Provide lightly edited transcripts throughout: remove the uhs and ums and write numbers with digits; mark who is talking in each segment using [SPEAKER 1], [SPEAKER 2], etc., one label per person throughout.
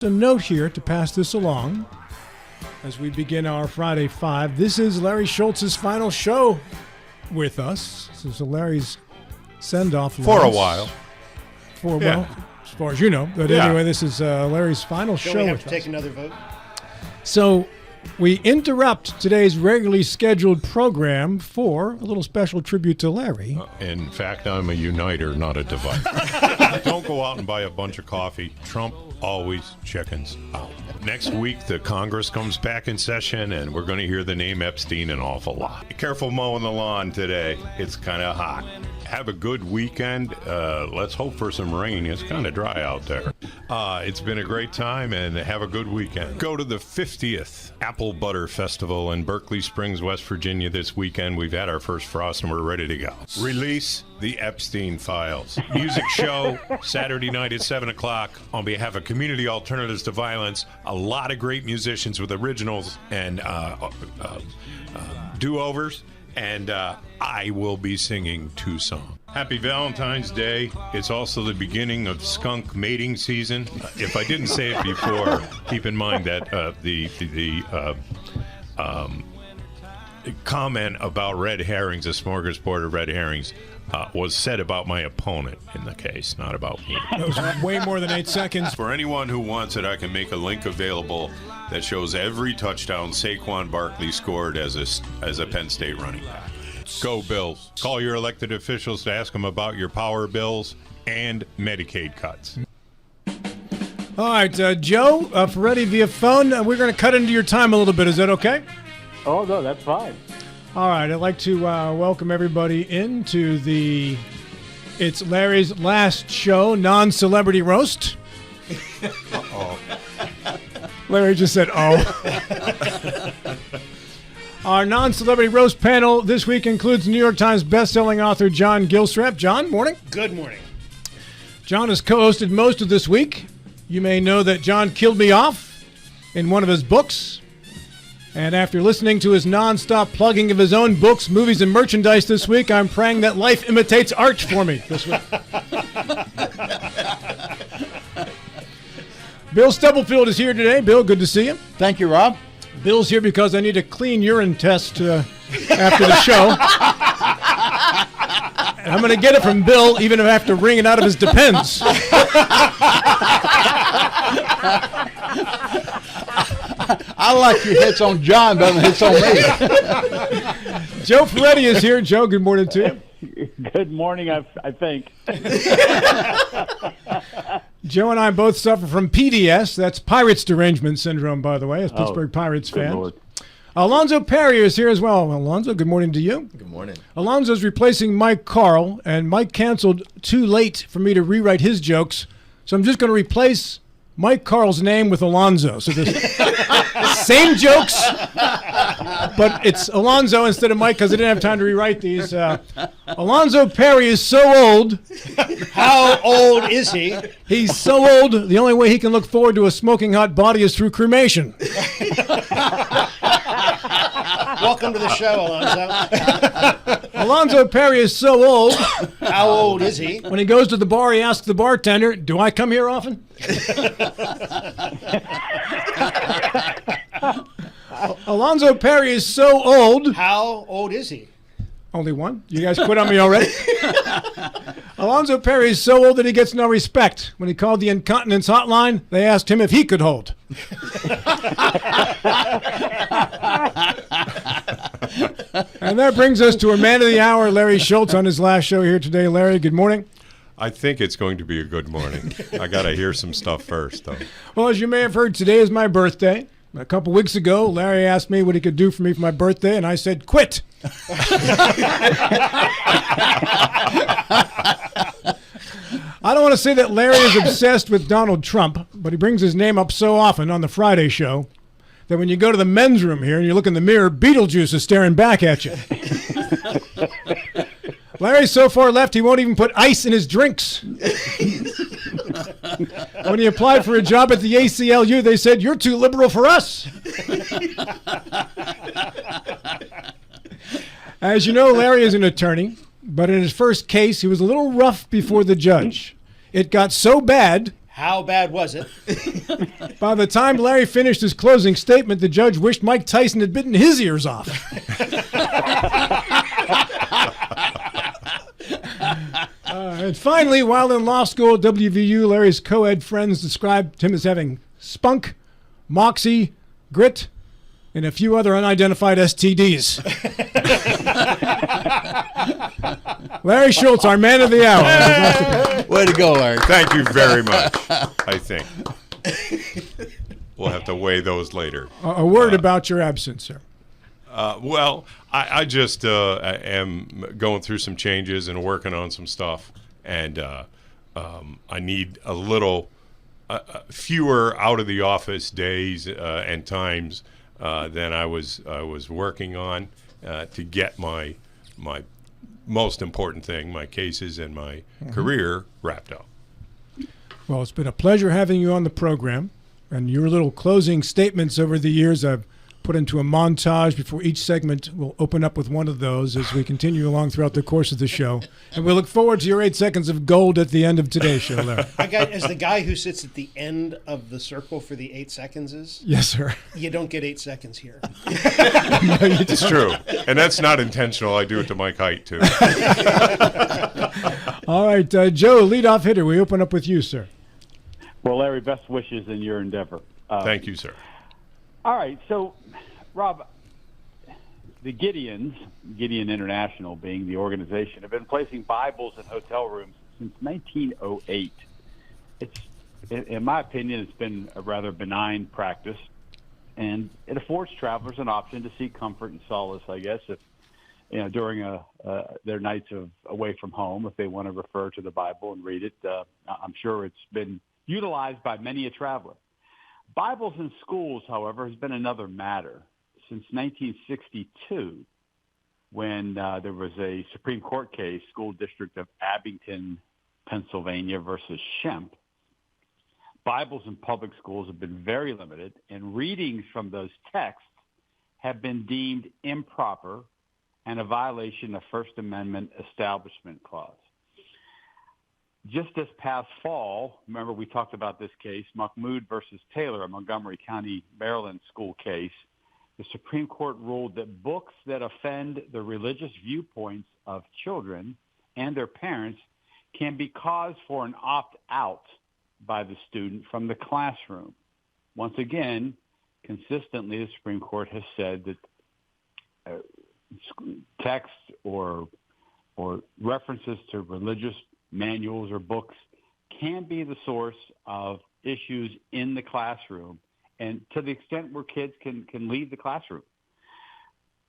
[SPEAKER 1] A note here to pass this along as we begin our Friday Five. This is Larry Schultz's final show with us. This is Larry's send-off.
[SPEAKER 2] For a while.
[SPEAKER 1] Well, as far as you know. But anyway, this is Larry's final show with us.
[SPEAKER 3] Don't we have to take another vote?
[SPEAKER 1] So we interrupt today's regularly scheduled program for a little special tribute to Larry.
[SPEAKER 2] In fact, I'm a uniter, not a divider. Don't go out and buy a bunch of coffee. Trump always chickens out. Next week, the Congress comes back in session, and we're going to hear the name Epstein an awful lot. Be careful mowing the lawn today. It's kind of hot. Have a good weekend. Let's hope for some rain. It's kind of dry out there. It's been a great time, and have a good weekend. Go to the 50th Apple Butter Festival in Berkeley Springs, West Virginia this weekend. We've had our first frost, and we're ready to go. Release the Epstein Files. Music show Saturday night at 7 o'clock on behalf of Community Alternatives to Violence. A lot of great musicians with originals and do-overs. And I will be singing 2 songs. Happy Valentine's Day. It's also the beginning of skunk mating season. If I didn't say it before, keep in mind that the comment about red herrings, a smorgasbord of red herrings, was said about my opponent in the case, not about me.
[SPEAKER 1] That was way more than 8 seconds.
[SPEAKER 2] For anyone who wants it, I can make a link available that shows every touchdown Saquon Barkley scored as a Penn State running back. Go Bills. Call your elected officials to ask them about your power bills and Medicaid cuts.
[SPEAKER 1] All right, Joe, Ferretti via phone. We're going to cut into your time a little bit. Is that okay?
[SPEAKER 4] Oh, no, that's fine.
[SPEAKER 1] All right, I'd like to welcome everybody into it's Larry's last show, non-celebrity roast.
[SPEAKER 2] Uh-oh.
[SPEAKER 1] Larry just said, oh. Our non-celebrity roast panel this week includes New York Times bestselling author John Gilstrap. John, morning.
[SPEAKER 3] Good morning.
[SPEAKER 1] John has co-hosted most of this week. You may know that John killed me off in one of his books. And after listening to his non-stop plugging of his own books, movies, and merchandise this week, I'm praying that life imitates art for me this week. Bill Stubblefield is here today. Bill, good to see you.
[SPEAKER 5] Thank you, Rob.
[SPEAKER 1] Bill's here because I need a clean urine test after the show. And I'm going to get it from Bill, even if I have to wring it out of his Depends.
[SPEAKER 5] I like your hits on John better than hits on me.
[SPEAKER 1] Joe Ferretti is here. Joe, good morning to you.
[SPEAKER 4] Good morning, I think.
[SPEAKER 1] Joe and I both suffer from PDS. That's Pirates Derangement Syndrome, by the way, as Pittsburgh Pirates fans.
[SPEAKER 4] Lord.
[SPEAKER 1] Alonzo Perry is here as well. Alonzo, good morning to you.
[SPEAKER 6] Good morning.
[SPEAKER 1] Alonzo's replacing Mike Carl, and Mike canceled too late for me to rewrite his jokes, so I'm just going to replace Mike Carl's name with Alonzo. So the same jokes, but it's Alonzo instead of Mike because I didn't have time to rewrite these. Alonzo Perry is so old.
[SPEAKER 3] How old is he?
[SPEAKER 1] He's so old, the only way he can look forward to a smoking hot body is through cremation.
[SPEAKER 3] Welcome to the show, Alonzo.
[SPEAKER 1] Alonzo Perry is so old.
[SPEAKER 3] How old is he?
[SPEAKER 1] When he goes to the bar, he asks the bartender, "Do I come here often?" Alonzo Perry is so old.
[SPEAKER 3] How old is he?
[SPEAKER 1] Only one? You guys quit on me already? Alonzo Perry is so old that he gets no respect. When he called the incontinence hotline, they asked him if he could hold. And that brings us to our man of the hour, Larry Schultz, on his last show here today. Larry, good morning.
[SPEAKER 2] I think it's going to be a good morning. I got to hear some stuff first, though.
[SPEAKER 1] Well, as you may have heard, today is my birthday. A couple weeks ago, Larry asked me what he could do for me for my birthday, and I said, quit. I don't want to say that Larry is obsessed with Donald Trump, but he brings his name up so often on the Friday show that when you go to the men's room here and you look in the mirror, Beetlejuice is staring back at you. Larry's so far left, he won't even put ice in his drinks. When he applied for a job at the ACLU, they said, "You're too liberal for us." As you know, Larry is an attorney, but in his first case, he was a little rough before the judge. It got so bad
[SPEAKER 3] How bad was it?
[SPEAKER 1] By the time Larry finished his closing statement, the judge wished Mike Tyson had bitten his ears off. And finally, while in law school at WVU, Larry's co-ed friends described him as having spunk, moxie, grit, and a few other unidentified STDs. Larry Schultz, our man of the hour.
[SPEAKER 5] Way to go, Larry.
[SPEAKER 2] Thank you very much, I think. We'll have to weigh those later.
[SPEAKER 1] A word about your absence, sir.
[SPEAKER 2] Well, I just am going through some changes and working on some stuff, and I need a little fewer out of the office days and times than I was working on to get my most important thing, my cases and my career, wrapped up.
[SPEAKER 1] Well, it's been a pleasure having you on the program, and your little closing statements over the years I've put into a montage before each segment. We'll open up with one of those as we continue along throughout the course of the show. And we look forward to your 8 seconds of gold at the end of today's show, Larry.
[SPEAKER 3] As the guy who sits at the end of the circle for the 8 seconds is,
[SPEAKER 1] Yes, sir.
[SPEAKER 3] you don't get 8 seconds here.
[SPEAKER 2] It's true. And that's not intentional. I do it to Mike Height, too.
[SPEAKER 1] All right, Joe, leadoff hitter. We open up with you, sir.
[SPEAKER 4] Well, Larry, best wishes in your endeavor.
[SPEAKER 2] Thank you, sir.
[SPEAKER 4] All right, so, Rob, the Gideon International being the organization, have been placing Bibles in hotel rooms since 1908. In my opinion, it's been a rather benign practice, and it affords travelers an option to seek comfort and solace, I guess, if during their nights away from home, if they want to refer to the Bible and read it. I'm sure it's been utilized by many a traveler. Bibles in schools, however, has been another matter. Since 1962, when there was a Supreme Court case, School District of Abington, Pennsylvania versus Shemp, Bibles in public schools have been very limited, and readings from those texts have been deemed improper and a violation of First Amendment Establishment Clause. Just this past fall, remember we talked about this case, Mahmoud versus Taylor, a Montgomery County, Maryland school case. The Supreme Court ruled that books that offend the religious viewpoints of children and their parents can be cause for an opt-out by the student from the classroom. Once again, consistently, the Supreme Court has said that text or references to religious manuals or books can be the source of issues in the classroom, and to the extent where kids can leave the classroom.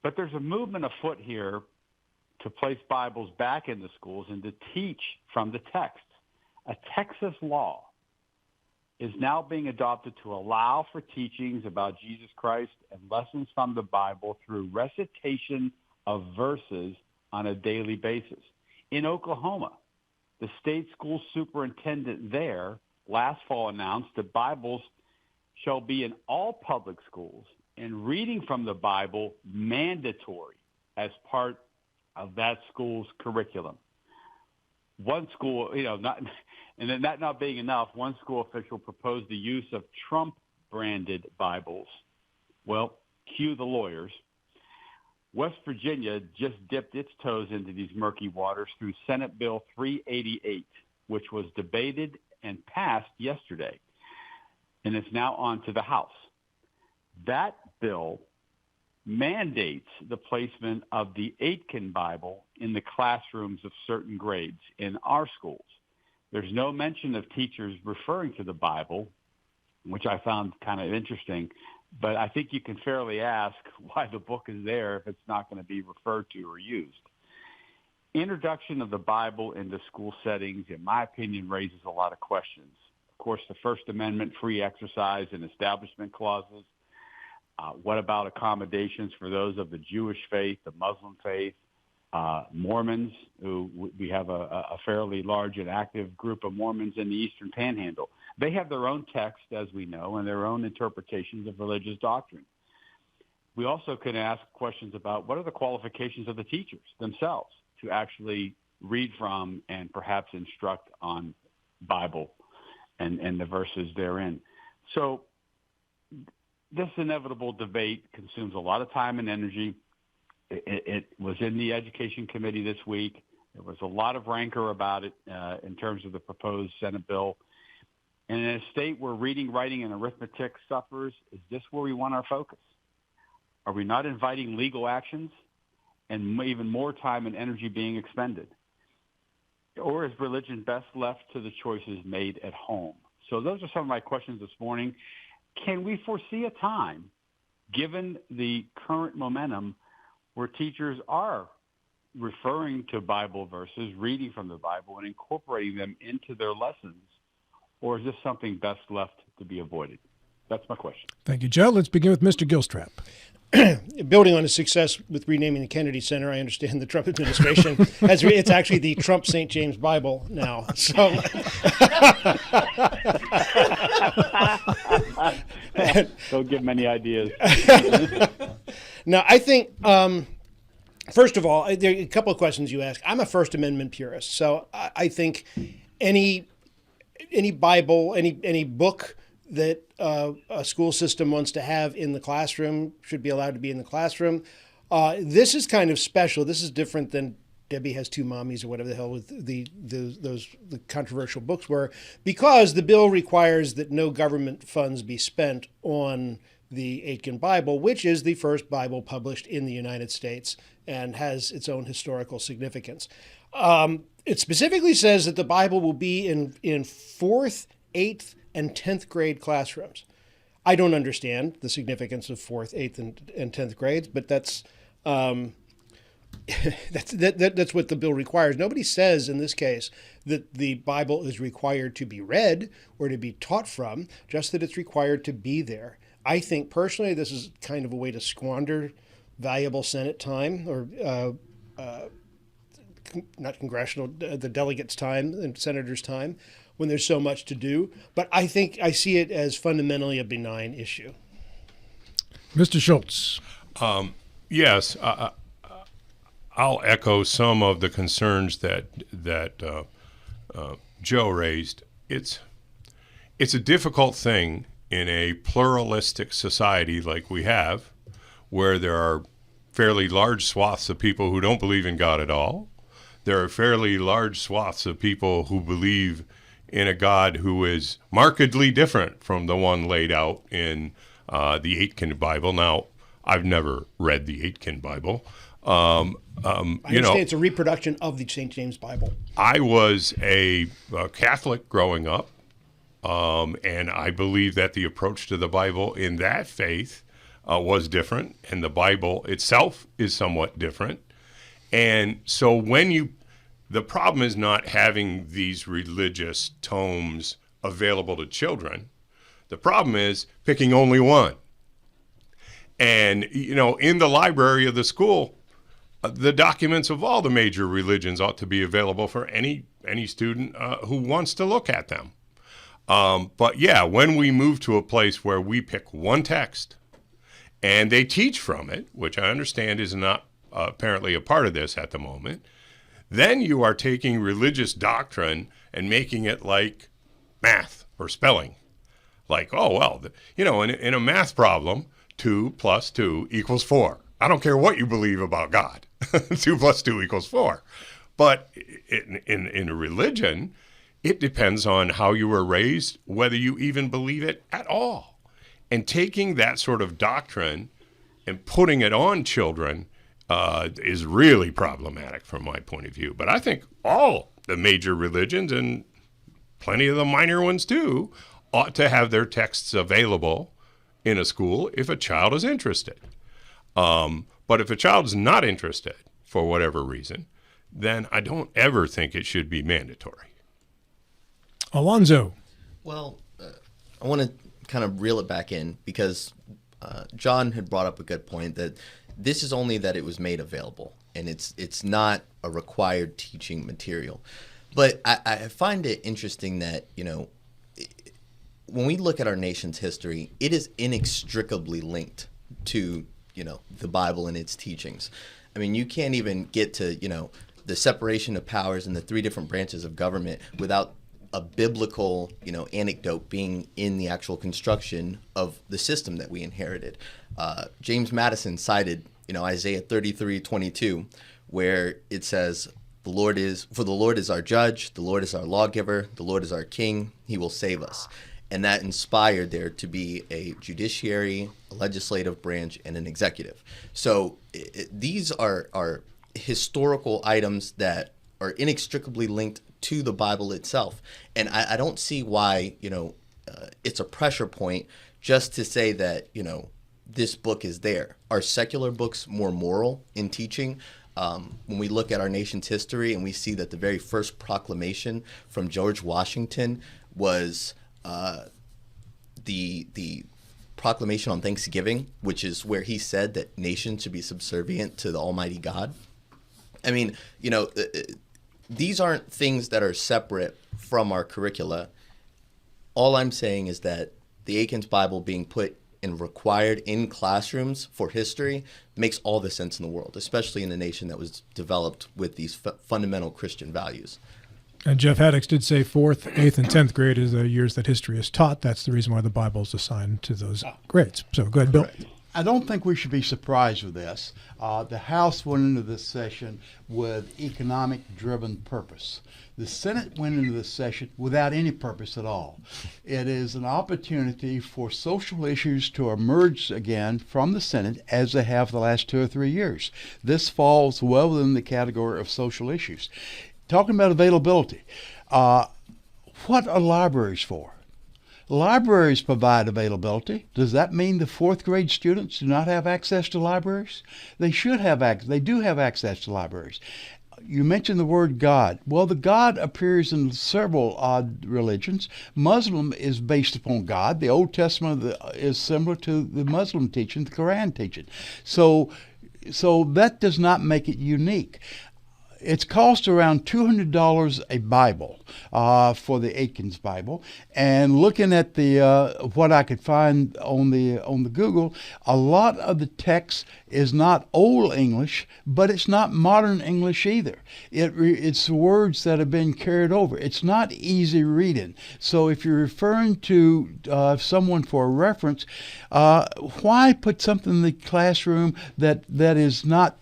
[SPEAKER 4] But there's a movement afoot here to place Bibles back in the schools and to teach from the text. A Texas law is now being adopted to allow for teachings about Jesus Christ and lessons from the Bible through recitation of verses on a daily basis. In Oklahoma, the state school superintendent there last fall announced that Bibles shall be in all public schools and reading from the Bible mandatory as part of that school's curriculum. One school, that not being enough, one school official proposed the use of Trump-branded Bibles. Well, cue the lawyers. West Virginia just dipped its toes into these murky waters through Senate Bill 388, which was debated and passed yesterday, and it's now on to the House. That bill mandates the placement of the Aitken Bible in the classrooms of certain grades in our schools. There's no mention of teachers referring to the Bible, which I found kind of interesting. But I think you can fairly ask why the book is there if it's not going to be referred to or used. Introduction of the Bible into school settings, in my opinion, raises a lot of questions. Of course, the First Amendment free exercise and establishment clauses. What about accommodations for those of the Jewish faith, the Muslim faith, Mormons, who we have a fairly large and active group of Mormons in the Eastern Panhandle. They have their own text, as we know, and their own interpretations of religious doctrine. We also can ask questions about what are the qualifications of the teachers themselves to actually read from and perhaps instruct on Bible. and the verses therein. So this inevitable debate consumes a lot of time and energy. It was in the Education Committee this week. There was a lot of rancor about it in terms of the proposed Senate bill. And in a state where reading, writing, and arithmetic suffers, is this where we want our focus? Are we not inviting legal actions and even more time and energy being expended? Or is religion best left to the choices made at home? So those are some of my questions this morning. Can we foresee a time, given the current momentum, where teachers are referring to Bible verses, reading from the Bible, and incorporating them into their lessons? Or is this something best left to be avoided? That's my question.
[SPEAKER 1] Thank you, Joe. Let's begin with Mr. Gilstrap.
[SPEAKER 3] Building on his success with renaming the Kennedy Center, I understand the Trump administration it's actually the Trump St. James Bible now. So,
[SPEAKER 4] don't give him any ideas.
[SPEAKER 3] now I think, first of all, there are a couple of questions you asked. I'm a First Amendment purist, so I think any Bible, any book that a school system wants to have in the classroom should be allowed to be in the classroom. This is kind of special. This is different than Debbie Has Two Mommies or whatever the hell with the controversial books were, because the bill requires that no government funds be spent on the Aitken Bible, which is the first Bible published in the United States and has its own historical significance. It specifically says that the Bible will be in 4th, 8th, and 10th grade classrooms. I don't understand the significance of 4th, 8th, and 10th grades, but that's what the bill requires. Nobody says in this case that the Bible is required to be read or to be taught from, just that it's required to be there. I think personally this is kind of a way to squander valuable Senate time, or not congressional, the delegates' time and senators' time, when there's so much to do. But I think I see it as fundamentally a benign issue.
[SPEAKER 1] Mr. Schultz.
[SPEAKER 2] Yes, I'll echo some of the concerns that Joe raised. It's a difficult thing in a pluralistic society like we have, where there are fairly large swaths of people who don't believe in God at all. There are fairly large swaths of people who believe in a God who is markedly different from the one laid out in the Aitken Bible. Now, I've never read the Aitken Bible.
[SPEAKER 3] I understand it's a reproduction of the St. James Bible.
[SPEAKER 2] I was a Catholic growing up, and I believe that the approach to the Bible in that faith was different, and the Bible itself is somewhat different. And so the problem is not having these religious tomes available to children. The problem is picking only one. And, in the library of the school, the documents of all the major religions ought to be available for any student who wants to look at them. But yeah, when we move to a place where we pick one text and they teach from it, which I understand is not apparently a part of this at the moment, then you are taking religious doctrine and making it like math or spelling. Like, oh, well, in a math problem, 2 + 2 = 4. I don't care what you believe about God. 2 + 2 = 4. But in a religion, it depends on how you were raised, whether you even believe it at all. And taking that sort of doctrine and putting it on children is really problematic from my point of view. But I think all the major religions, and plenty of the minor ones too, ought to have their texts available in a school if a child is interested. But if a child is not interested for whatever reason, then I don't ever think it should be mandatory.
[SPEAKER 1] Alonzo.
[SPEAKER 6] Well, I want to kind of reel it back in because John had brought up a good point that this is only that it was made available, and it's not a required teaching material. But I find it interesting that, when we look at our nation's history, it is inextricably linked to, the Bible and its teachings. I mean, you can't even get to, the separation of powers and the 3 different branches of government without a biblical, anecdote being in the actual construction of the system that we inherited. James Madison cited, Isaiah 33:22, where it says, "The Lord is our judge, the Lord is our lawgiver, the Lord is our king, he will save us." And that inspired there to be a judiciary, a legislative branch, and an executive. So these are historical items that are inextricably linked to the Bible itself. And I don't see why, it's a pressure point just to say that, this book is there. Are secular books more moral in teaching? When we look at our nation's history and we see that the very first proclamation from George Washington was the proclamation on Thanksgiving, which is where he said that nations should be subservient to the Almighty God. I mean, these aren't things that are separate from our curricula. All I'm saying is that the Aikens Bible being put and required in classrooms for history makes all the sense in the world, especially in a nation that was developed with these fundamental Christian values.
[SPEAKER 1] And Jeff Haddix did say 4th, 8th, and 10th grade is the years that history is taught. That's the reason why the Bible is assigned to those grades. So go ahead, Bill.
[SPEAKER 5] Correct. I don't think we should be surprised with this. The House went into this session with economic-driven purpose. The Senate went into this session without any purpose at all. It is an opportunity for social issues to emerge again from the Senate as they have the last 2 or 3 years. This falls well within the category of social issues. Talking about availability, what are libraries for? Libraries provide availability. Does that mean the 4th grade students do not have access to libraries? They should have They do have access to libraries. You mentioned the word God. Well, the God appears in several religions. Muslim is based upon God. The Old Testament is similar to the Muslim teaching, the Quran teaching. So that does not make it unique. It's cost around $200 a Bible for the Aikens Bible, and looking at the what I could find on the Google, a lot of the text is not Old English, but it's not modern English either. It's words that have been carried over. It's not easy reading. So if you're referring to someone for a reference, why put something in the classroom that is not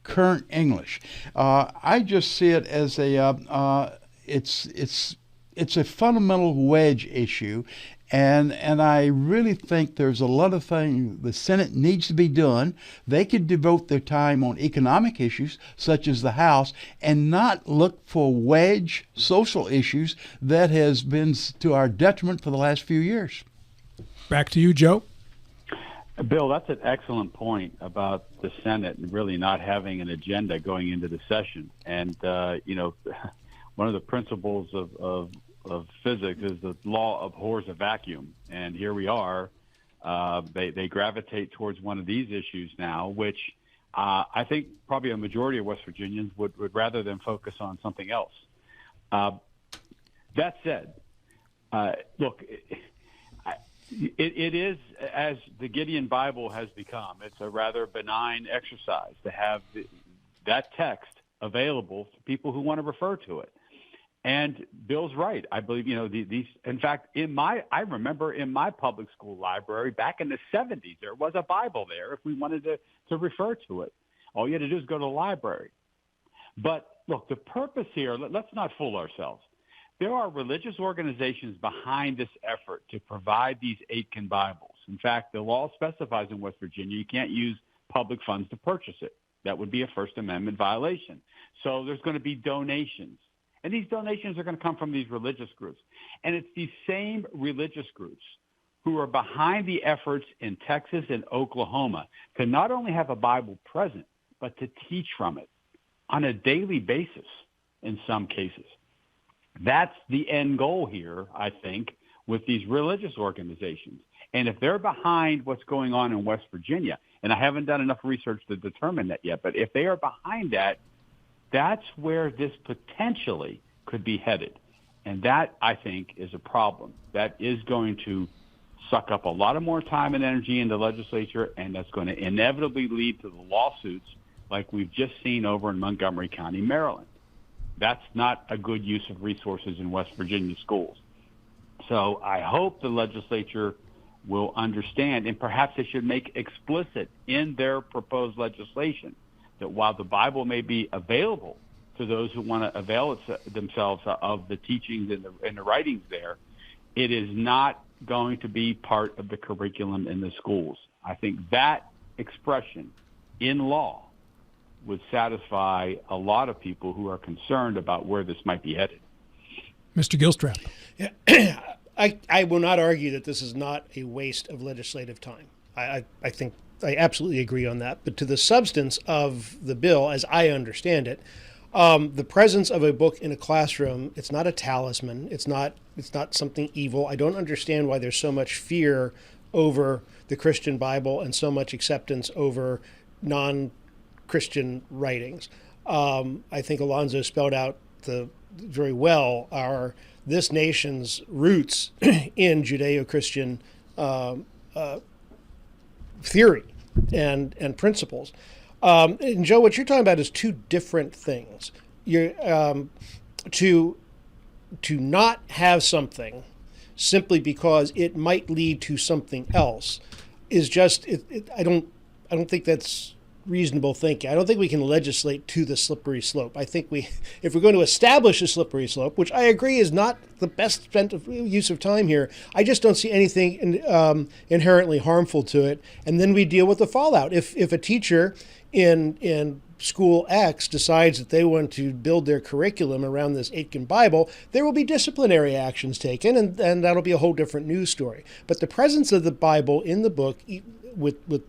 [SPEAKER 5] current English? I just see it as it's a fundamental wedge issue, and I really think there's a lot of things the Senate needs to be done. They could devote their time on economic issues such as the House and not look for wedge social issues that has been to our detriment for the last few years.
[SPEAKER 1] Back to you, Joe.
[SPEAKER 4] Bill, that's an excellent point about the Senate and really not having an agenda going into the session. And, one of the principles of physics is the law abhors a vacuum. And here we are. They gravitate towards one of these issues now, which I think probably a majority of West Virginians would rather than focus on something else. That said, look, it is, as the Gideon Bible has become, it's a rather benign exercise to have that text available for people who want to refer to it. And Bill's right. I believe, these, in fact, I remember in my public school library back in the 70s, there was a Bible there if we wanted to refer to it. All you had to do is go to the library. But look, the purpose here, let's not fool ourselves. There are religious organizations behind this effort to provide these Aitken Bibles. In fact, the law specifies in West Virginia you can't use public funds to purchase it. That would be a First Amendment violation. So there's going to be donations. And these donations are going to come from these religious groups. And it's these same religious groups who are behind the efforts in Texas and Oklahoma to not only have a Bible present, but to teach from it on a daily basis in some cases. That's the end goal here, I think, with these religious organizations. And if they're behind what's going on in West Virginia, and I haven't done enough research to determine that yet, but if they are behind that, that's where this potentially could be headed. And that, I think, is a problem. That is going to suck up a lot of more time and energy in the legislature, and that's going to inevitably lead to the lawsuits like we've just seen over in Montgomery County, Maryland. That's not a good use of resources in West Virginia schools. So I hope the legislature will understand, and perhaps they should make explicit in their proposed legislation that while the Bible may be available to those who want to avail themselves of the teachings and the writings there, it is not going to be part of the curriculum in the schools. I think that expression in law would satisfy a lot of people who are concerned about where this might be headed.
[SPEAKER 1] Mr. Gilstrap.
[SPEAKER 3] Yeah. I will not argue that this is not a waste of legislative time. I think I absolutely agree on that. But to the substance of the bill, as I understand it, the presence of a book in a classroom, it's not a talisman. It's not something evil. I don't understand why there's so much fear over the Christian Bible and so much acceptance over non-Christian writings. I think Alonzo spelled out very well this nation's roots in Judeo-Christian theory and principles. And Joe, what you're talking about is two different things. You're to not have something simply because it might lead to something else is just I don't think that's reasonable thinking. I don't think we can legislate to the slippery slope. I think if we're going to establish a slippery slope, which I agree is not the best use of time here, I just don't see anything inherently harmful to it. And then we deal with the fallout. If a teacher in school X decides that they want to build their curriculum around this Aitken Bible, there will be disciplinary actions taken, and that'll be a whole different news story. But the presence of the Bible in the book with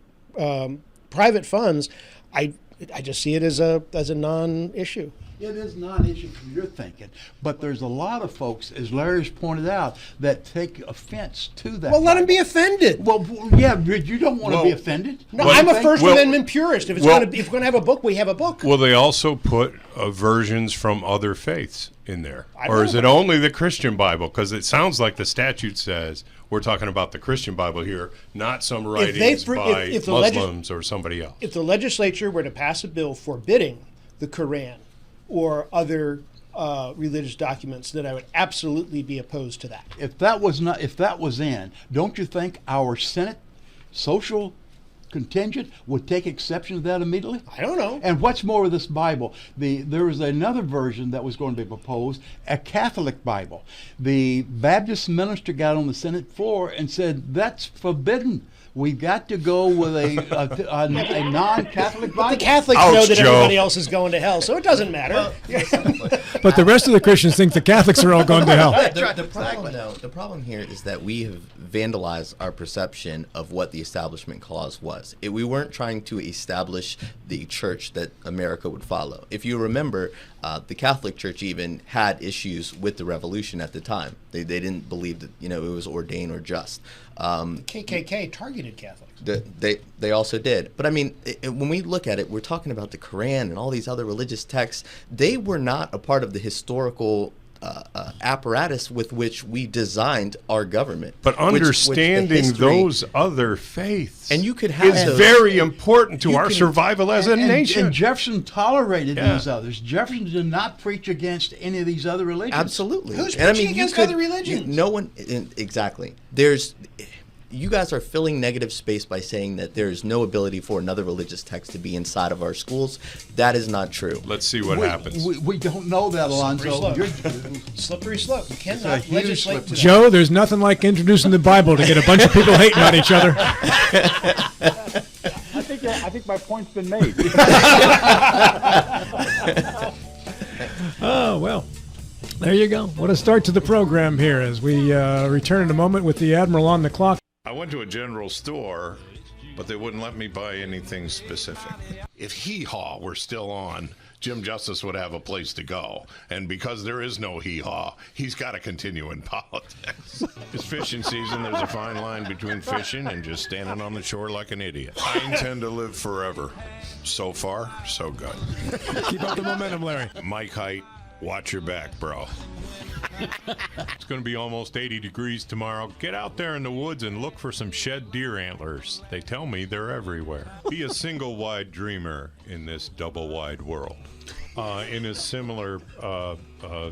[SPEAKER 3] private funds, I just see it as a non-issue.
[SPEAKER 5] It is not an issue from your thinking, but there's a lot of folks, as Larry's pointed out, that take offense to that.
[SPEAKER 3] Well, let them be offended.
[SPEAKER 5] Well, yeah, but you don't want to be offended.
[SPEAKER 3] No, I'm a First Amendment purist. If we're going to have a book, we have a book.
[SPEAKER 2] Will they also put versions from other faiths in there? Or is it only the Christian Bible? Because it sounds like the statute says we're talking about the Christian Bible here, not some writings by Muslims or somebody else.
[SPEAKER 3] If the legislature were to pass a bill forbidding the Quran or other religious documents, then I would absolutely be opposed to that.
[SPEAKER 5] If that was in, don't you think our Senate social contingent would take exception to that immediately?
[SPEAKER 3] I don't know.
[SPEAKER 5] And what's more with this Bible? There was another version that was going to be proposed, a Catholic Bible. The Baptist minister got on the Senate floor and said, that's forbidden. We've got to go with a non-Catholic Bible.
[SPEAKER 3] The Catholics know that everybody else is going to hell, so it doesn't matter.
[SPEAKER 1] But the rest of the Christians think the Catholics are all going to hell.
[SPEAKER 6] The problem here is that we have vandalized our perception of what the Establishment Clause was. We weren't trying to establish the church that America would follow. If you remember, the Catholic Church even had issues with the revolution at the time. They didn't believe that it was ordained or just.
[SPEAKER 3] KKK targeted Catholics.
[SPEAKER 6] They also did. But I mean, when we look at it, we're talking about the Quran and all these other religious texts. They were not a part of the historical apparatus with which we designed our government.
[SPEAKER 2] But understanding those other faiths
[SPEAKER 6] and you could have
[SPEAKER 2] is very important to our survival as a nation.
[SPEAKER 5] And Jefferson tolerated these others. Jefferson did not preach against any of these other religions.
[SPEAKER 6] Absolutely.
[SPEAKER 3] Who's preaching against other religions?
[SPEAKER 6] No one. Exactly. You guys are filling negative space by saying that there is no ability for another religious text to be inside of our schools. That is not true.
[SPEAKER 2] Let's see what happens.
[SPEAKER 5] We don't know that, Alonzo.
[SPEAKER 3] Slippery slope. You cannot legislate to that.
[SPEAKER 1] Joe, there's nothing like introducing the Bible to get a bunch of people hating on each other.
[SPEAKER 4] I think my point's been made.
[SPEAKER 1] Oh, well. There you go. What a start to the program here as we return in a moment with the Admiral on the clock.
[SPEAKER 2] I went to a general store, but they wouldn't let me buy anything specific. If hee-haw were still on, Jim Justice would have a place to go. And because there is no hee-haw, he's got to continue in politics. It's fishing season. There's a fine line between fishing and just standing on the shore like an idiot. I intend to live forever. So far, so good.
[SPEAKER 1] Keep up the momentum, Larry.
[SPEAKER 2] Mike Height, watch your back, bro. It's going to be almost 80 degrees tomorrow. Get out there in the woods and look for some shed deer antlers. They tell me they're everywhere. Be a single-wide dreamer in this double-wide world. In a similar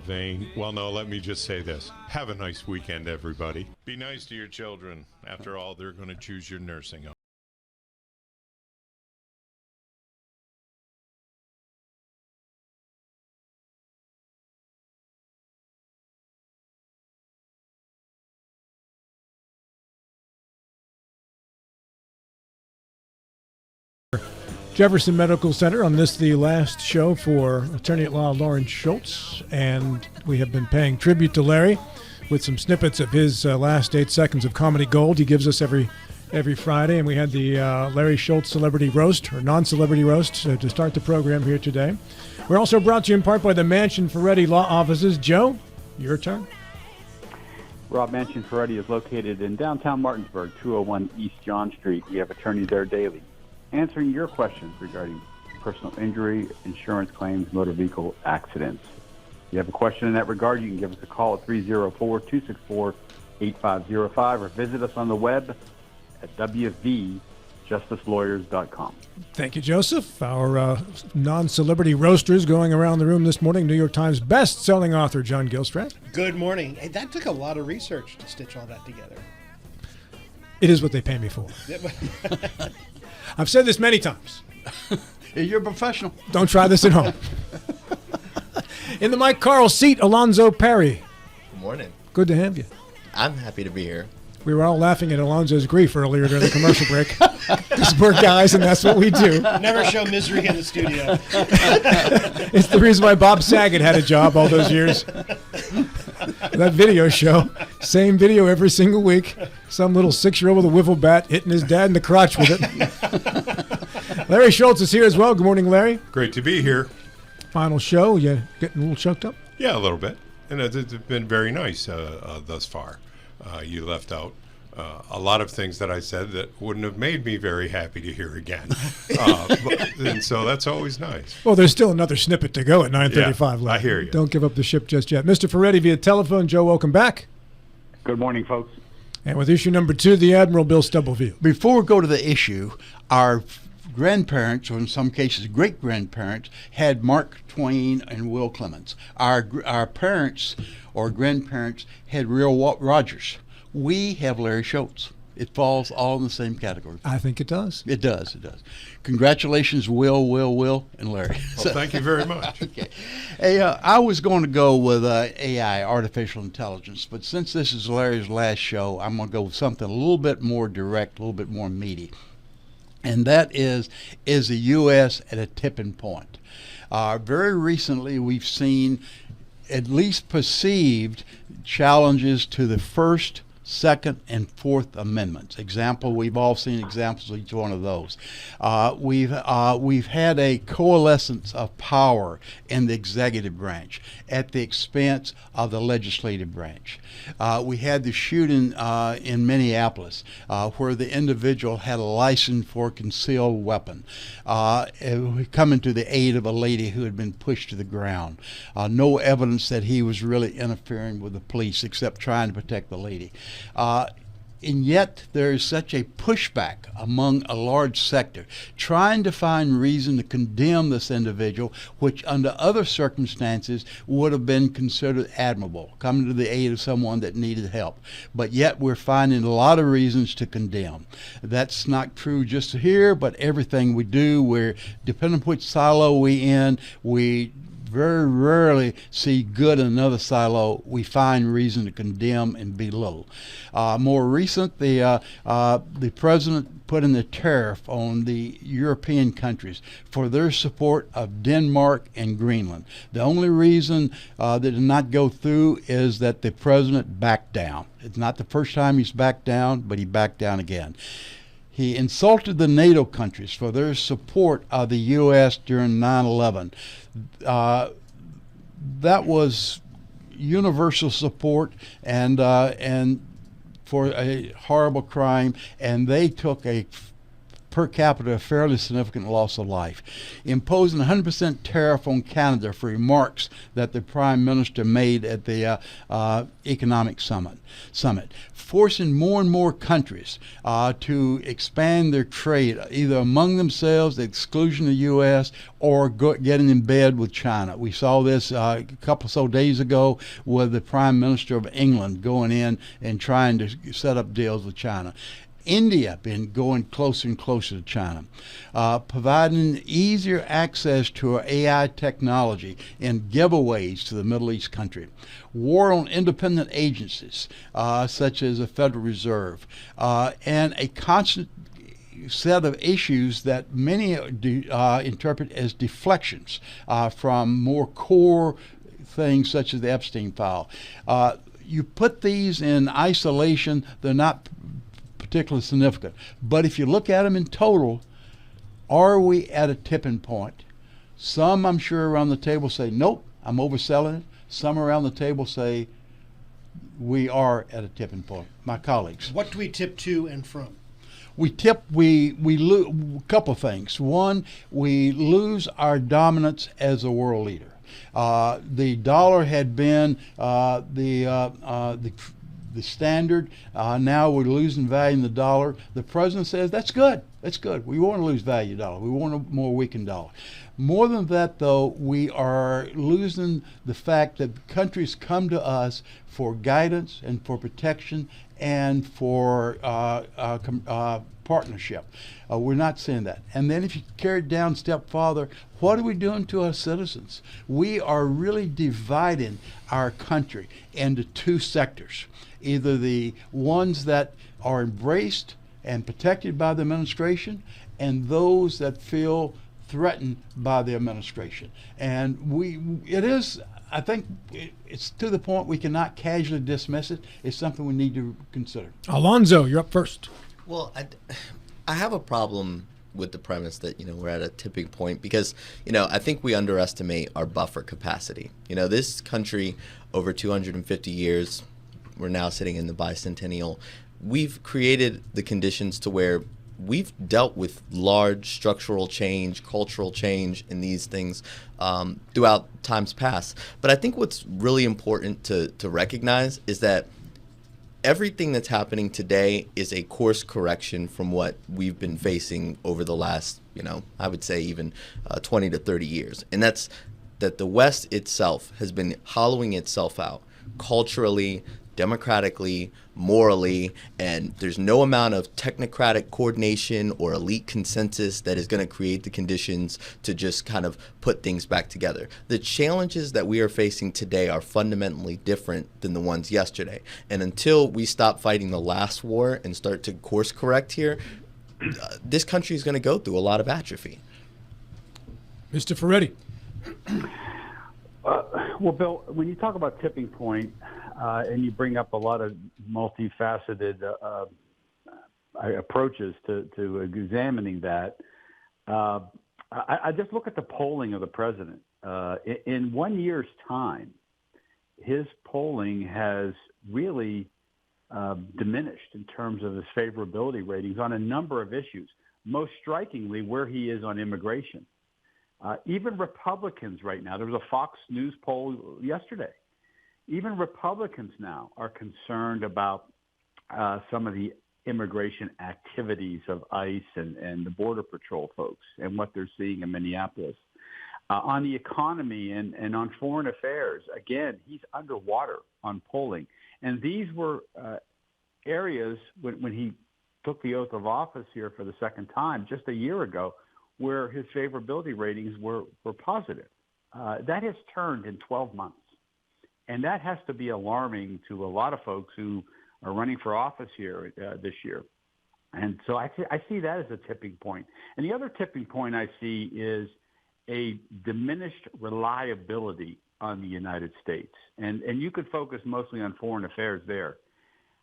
[SPEAKER 2] vein, well, no, let me just say this. Have a nice weekend, everybody. Be nice to your children. After all, they're going to choose your nursing home.
[SPEAKER 1] Jefferson Medical Center on this, the last show for attorney at law Lawrence Schultz, and we have been paying tribute to Larry with some snippets of his last 8 seconds of comedy gold he gives us every Friday, and we had the Larry Schultz Celebrity Roast, or Non-Celebrity Roast, to start the program here today. We're also brought to you in part by the Mansion Ferretti Law Offices. Joe, your turn.
[SPEAKER 4] Rob, Mansion Ferretti is located in downtown Martinsburg, 201 East John Street. We have attorneys there daily, answering your questions regarding personal injury, insurance claims, motor vehicle accidents. If you have a question in that regard, you can give us a call at 304-264-8505 or visit us on the web at wvjustice.lawyers.com.
[SPEAKER 1] Thank you, Joseph. Our non-celebrity roasters going around the room this morning, New York Times best-selling author John Gilstrap.
[SPEAKER 3] Good morning. Hey, that took a lot of research to stitch all that together.
[SPEAKER 1] It is what they pay me for. I've said this many times.
[SPEAKER 5] You're a professional.
[SPEAKER 1] Don't try this at home. In the Mike Carl seat, Alonzo Perry.
[SPEAKER 6] Good morning.
[SPEAKER 1] Good to have you.
[SPEAKER 6] I'm happy to be here.
[SPEAKER 1] We were all laughing at Alonzo's grief earlier during the commercial break. Because we're guys, and that's what we do.
[SPEAKER 3] Never show misery in the studio.
[SPEAKER 1] It's the reason why Bob Saget had a job all those years. That video show, same video every single week. Some little 6-year-old with a wiffle bat hitting his dad in the crotch with it. Larry Schultz is here as well. Good morning, Larry.
[SPEAKER 2] Great to be here.
[SPEAKER 1] Final show. You getting a little choked up?
[SPEAKER 2] Yeah, a little bit. And it's been very nice thus far. You left out a lot of things that I said that wouldn't have made me very happy to hear again. And so that's always nice.
[SPEAKER 1] Well, there's still another snippet to go at 9:35.
[SPEAKER 2] Yeah, I hear you.
[SPEAKER 1] Don't give up the ship just yet. Mr. Ferretti via telephone. Joe, welcome back.
[SPEAKER 4] Good morning, folks.
[SPEAKER 1] And with issue number 2, the Admiral Bill Stubblefield.
[SPEAKER 5] Before we go to the issue, our grandparents, or in some cases great-grandparents, had Mark Twain and Will Clemens. Our parents or grandparents had Real Rogers. We have Larry Schultz. It falls all in the same category.
[SPEAKER 1] I think it does.
[SPEAKER 5] It does. It does. Congratulations, Will, and Larry.
[SPEAKER 2] Well, thank you very much.
[SPEAKER 5] Okay. Hey, I was going to go with AI, artificial intelligence, but since this is Larry's last show, I'm going to go with something a little bit more direct, a little bit more meaty. And that is the U.S. at a tipping point? Very recently, we've seen at least perceived challenges to the First, Second, and Fourth Amendments. We've all seen examples of each one of those. We've had a coalescence of power in the executive branch at the expense of the legislative branch. We had the shooting in Minneapolis where the individual had a license for a concealed weapon, coming to the aid of a lady who had been pushed to the ground. No evidence that he was really interfering with the police except trying to protect the lady. And yet there is such a pushback among a large sector trying to find reason to condemn this individual, which under other circumstances would have been considered admirable, coming to the aid of someone that needed help. But yet we're finding a lot of reasons to condemn. That's not true just here, but everything we do, we're depending on which silo we in, we very rarely see good in another silo. We find reason to condemn and belittle. More recent, the president put in the tariff on the European countries for their support of Denmark and Greenland. The only reason that did not go through is that the president backed down. It's not the first time he's backed down, but he backed down again. He insulted the NATO countries for their support of the U.S. during 9/11. That was universal support and for a horrible crime, and they took a per capita, a fairly significant loss of life. Imposing 100% tariff on Canada for remarks that the Prime Minister made at the Economic Summit. Forcing more and more countries to expand their trade, either among themselves, the exclusion of the U.S., or getting in bed with China. We saw this a couple so days ago with the Prime Minister of England going in and trying to set up deals with China. India been going closer and closer to China, providing easier access to our AI technology and giveaways to the Middle East country. War on independent agencies such as the Federal Reserve, and a constant set of issues that many interpret as deflections from more core things such as the Epstein file. You put these in isolation, they're not particularly significant. But if you look at them in total, are we at a tipping point? Some, I'm sure, around the table say, nope, I'm overselling it. Some around the table say, we are at a tipping point. My colleagues.
[SPEAKER 3] What do we tip to and from?
[SPEAKER 5] We lose a couple of things. One, we lose our dominance as a world leader. The dollar had been the standard. Now we're losing value in the dollar. The president says that's good. That's good. We want to lose value in the dollar. We want a more weakened dollar. More than that, though, we are losing the fact that countries come to us for guidance and for protection and for partnership. We're not seeing that. And then if you carry it down a step farther, what are we doing to our citizens? We are really dividing our country into two sectors. Either the ones that are embraced and protected by the administration, and those that feel threatened by the administration. And I think it's to the point we cannot casually dismiss it. It's something we need to consider.
[SPEAKER 1] Alonzo, you're up first.
[SPEAKER 6] Well, I have a problem with the premise that, we're at a tipping point because, I think we underestimate our buffer capacity. This country, over 250 years, we're now sitting in the bicentennial, we've created the conditions to where we've dealt with large structural change, cultural change in these things throughout times past. But I think what's really important to recognize is that everything that's happening today is a course correction from what we've been facing over the last, I would say even 20 to 30 years. And that's that the West itself has been hollowing itself out culturally, democratically, morally, and there's no amount of technocratic coordination or elite consensus that is going to create the conditions to just kind of put things back together. The challenges that we are facing today are fundamentally different than the ones yesterday. And until we stop fighting the last war and start to course correct here, this country is going to go through a lot of atrophy.
[SPEAKER 1] Mr. Ferretti.
[SPEAKER 4] Well, Bill, when you talk about tipping point, and you bring up a lot of multifaceted approaches to examining that, I just look at the polling of the president. In 1 year's time, his polling has really diminished in terms of his favorability ratings on a number of issues, most strikingly where he is on immigration. Even Republicans right now, there was a Fox News poll yesterday. Even Republicans now are concerned about some of the immigration activities of ICE and the Border Patrol folks and what they're seeing in Minneapolis. On the economy and on foreign affairs, again, he's underwater on polling. And these were areas when he took the oath of office here for the second time just a year ago where his favorability ratings were positive. That has turned in 12 months. And that has to be alarming to a lot of folks who are running for office here this year. And so I see that as a tipping point. And the other tipping point I see is a diminished reliability on the United States. And you could focus mostly on foreign affairs there.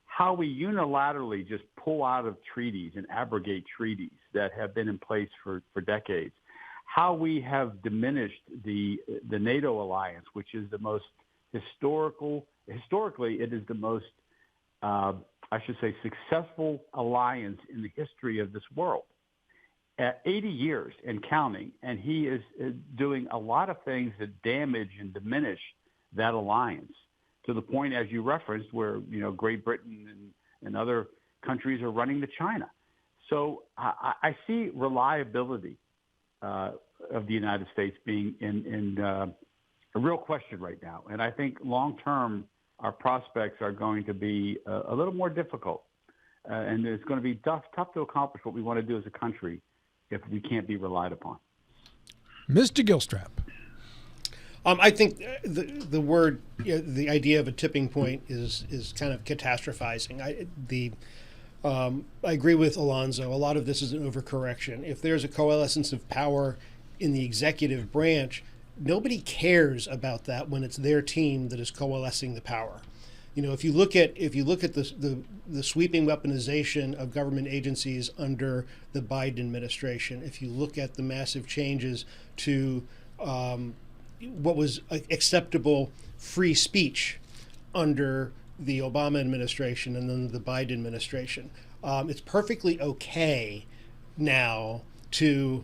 [SPEAKER 4] How we unilaterally just pull out of treaties and abrogate treaties that have been in place for decades. How we have diminished the NATO alliance, which is the most historically, it is the most, successful alliance in the history of this world. at 80 years and counting, and he is doing a lot of things that damage and diminish that alliance to the point, as you referenced, where Great Britain and other countries are running to China. So I see reliability of the United States being in a real question right now, and I think long term our prospects are going to be a little more difficult, and it's going to be tough to accomplish what we want to do as a country if we can't be relied upon.
[SPEAKER 1] Mr. Gilstrap.
[SPEAKER 3] I think the word, the idea of a tipping point is kind of catastrophizing. I agree with Alonzo. A lot of this is an overcorrection. If there's a coalescence of power in the executive branch, nobody cares about that when it's their team that is coalescing the power. If you look at the sweeping weaponization of government agencies under the Biden administration, if you look at the massive changes to what was acceptable free speech under the Obama administration and then the Biden administration, it's perfectly okay now to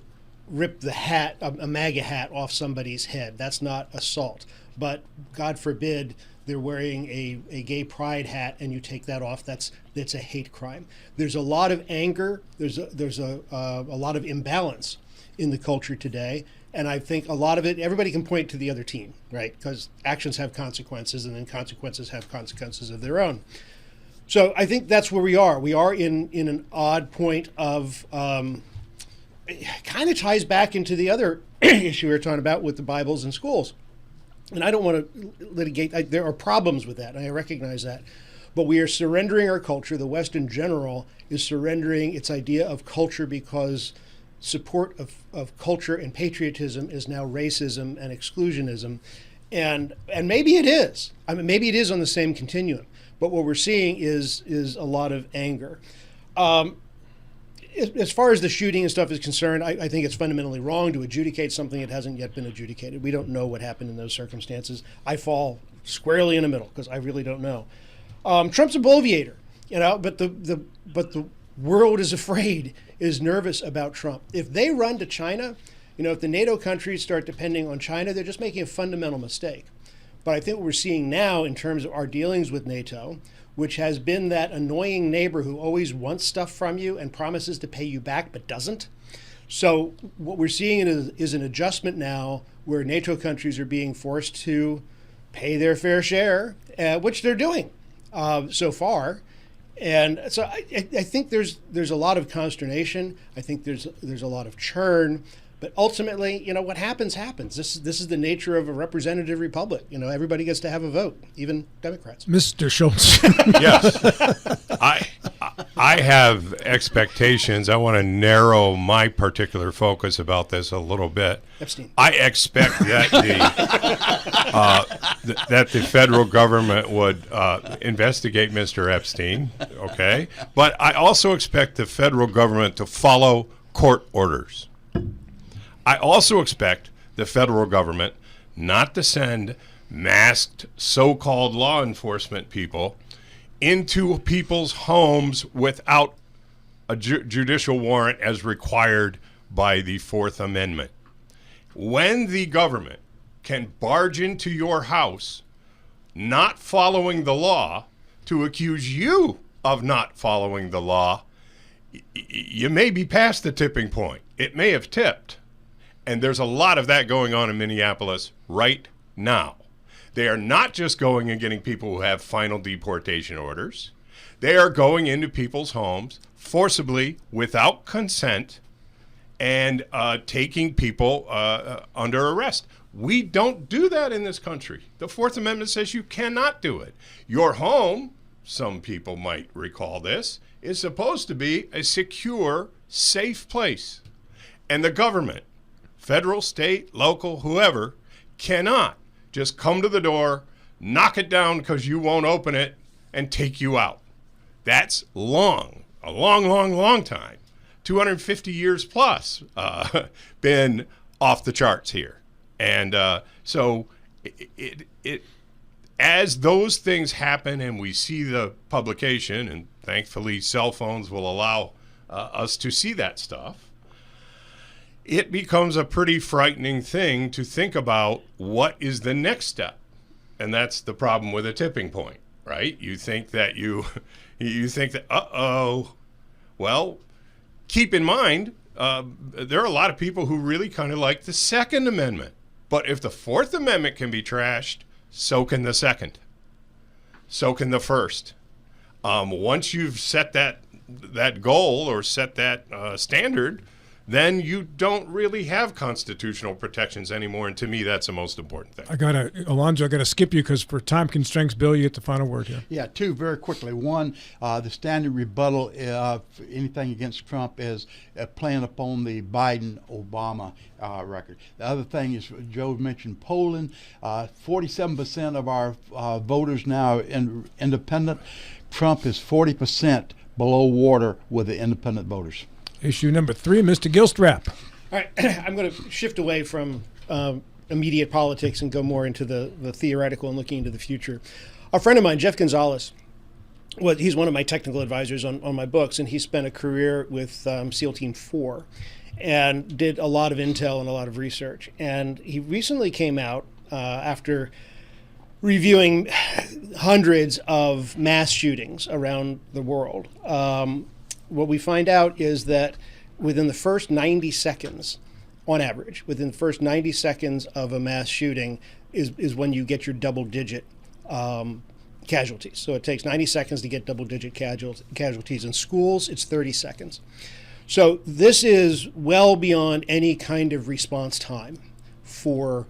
[SPEAKER 3] rip the hat, a MAGA hat, off somebody's head. That's not assault. But God forbid they're wearing a gay pride hat and you take that off. That's a hate crime. There's a lot of anger. There's a lot of imbalance in the culture today. And I think a lot of it, everybody can point to the other team, right? Because actions have consequences, and then consequences have consequences of their own. So I think that's where we are. We are in an odd point of, it kind of ties back into the other issue we were talking about with the Bibles in schools. And I don't want to litigate. There are problems with that, and I recognize that. But we are surrendering our culture. The West in general is surrendering its idea of culture because support of culture and patriotism is now racism and exclusionism. And maybe it is. I mean, maybe it is on the same continuum. But what we're seeing is a lot of anger. As far as the shooting and stuff is concerned, I think it's fundamentally wrong to adjudicate something that hasn't yet been adjudicated. We don't know what happened in those circumstances. I fall squarely in the middle because I really don't know. Trump's a bloviator, but the world is afraid, is nervous about Trump. If they run to China, if the NATO countries start depending on China, they're just making a fundamental mistake. But I think what we're seeing now in terms of our dealings with NATO, which has been that annoying neighbor who always wants stuff from you and promises to pay you back but doesn't. So what we're seeing is an adjustment now where NATO countries are being forced to pay their fair share, which they're doing so far. And so I think there's a lot of consternation. I think there's a lot of churn. But ultimately, what happens. This is the nature of a representative republic. Everybody gets to have a vote, even Democrats.
[SPEAKER 1] Mr. Schultz.
[SPEAKER 2] Yes. I have expectations. I want to narrow my particular focus about this a little bit.
[SPEAKER 3] Epstein.
[SPEAKER 2] I expect that the federal government would investigate Mr. Epstein, okay? But I also expect the federal government to follow court orders. I also expect the federal government not to send masked so-called law enforcement people into people's homes without a judicial warrant as required by the Fourth Amendment. When the government can barge into your house not following the law to accuse you of not following the law, you may be past the tipping point. It may have tipped. And there's a lot of that going on in Minneapolis right now. They are not just going and getting people who have final deportation orders. They are going into people's homes forcibly without consent and taking people under arrest. We don't do that in this country. The Fourth Amendment says you cannot do it. Your home, some people might recall this, is supposed to be a secure, safe place. And the government, federal, state, local, whoever, cannot just come to the door, knock it down because you won't open it, and take you out. That's a long, long time. 250 years plus been off the charts here. And so as those things happen and we see the publication, and thankfully cell phones will allow us to see that stuff, it becomes a pretty frightening thing to think about what is the next step. And that's the problem with a tipping point, right? You think that you think that, well, keep in mind, there are a lot of people who really kind of like the Second Amendment. But if the Fourth Amendment can be trashed, so can the Second. So can the First. Once you've set that goal or set that standard, then you don't really have constitutional protections anymore. And to me, that's the most important thing.
[SPEAKER 1] Alonzo, I got to skip you because for time constraints, Bill, you get the final word here.
[SPEAKER 5] Yeah, two very quickly. One, the standard rebuttal of anything against Trump is playing upon the Biden-Obama record. The other thing is, Joe mentioned polling. 47% of our voters now are independent. Trump is 40% below water with the independent voters.
[SPEAKER 1] Issue number 3, Mr. Gilstrap.
[SPEAKER 3] All right, I'm going to shift away from immediate politics and go more into the theoretical and looking into the future. A friend of mine, Jeff Gonzalez, he's one of my technical advisors on my books, and he spent a career with SEAL Team 4 and did a lot of intel and a lot of research. And he recently came out after reviewing hundreds of mass shootings around the world. What we find out is that within the first 90 seconds, on average, within the first 90 seconds of a mass shooting is when you get your double-digit casualties. So it takes 90 seconds to get double-digit casualties. In schools, it's 30 seconds. So this is well beyond any kind of response time for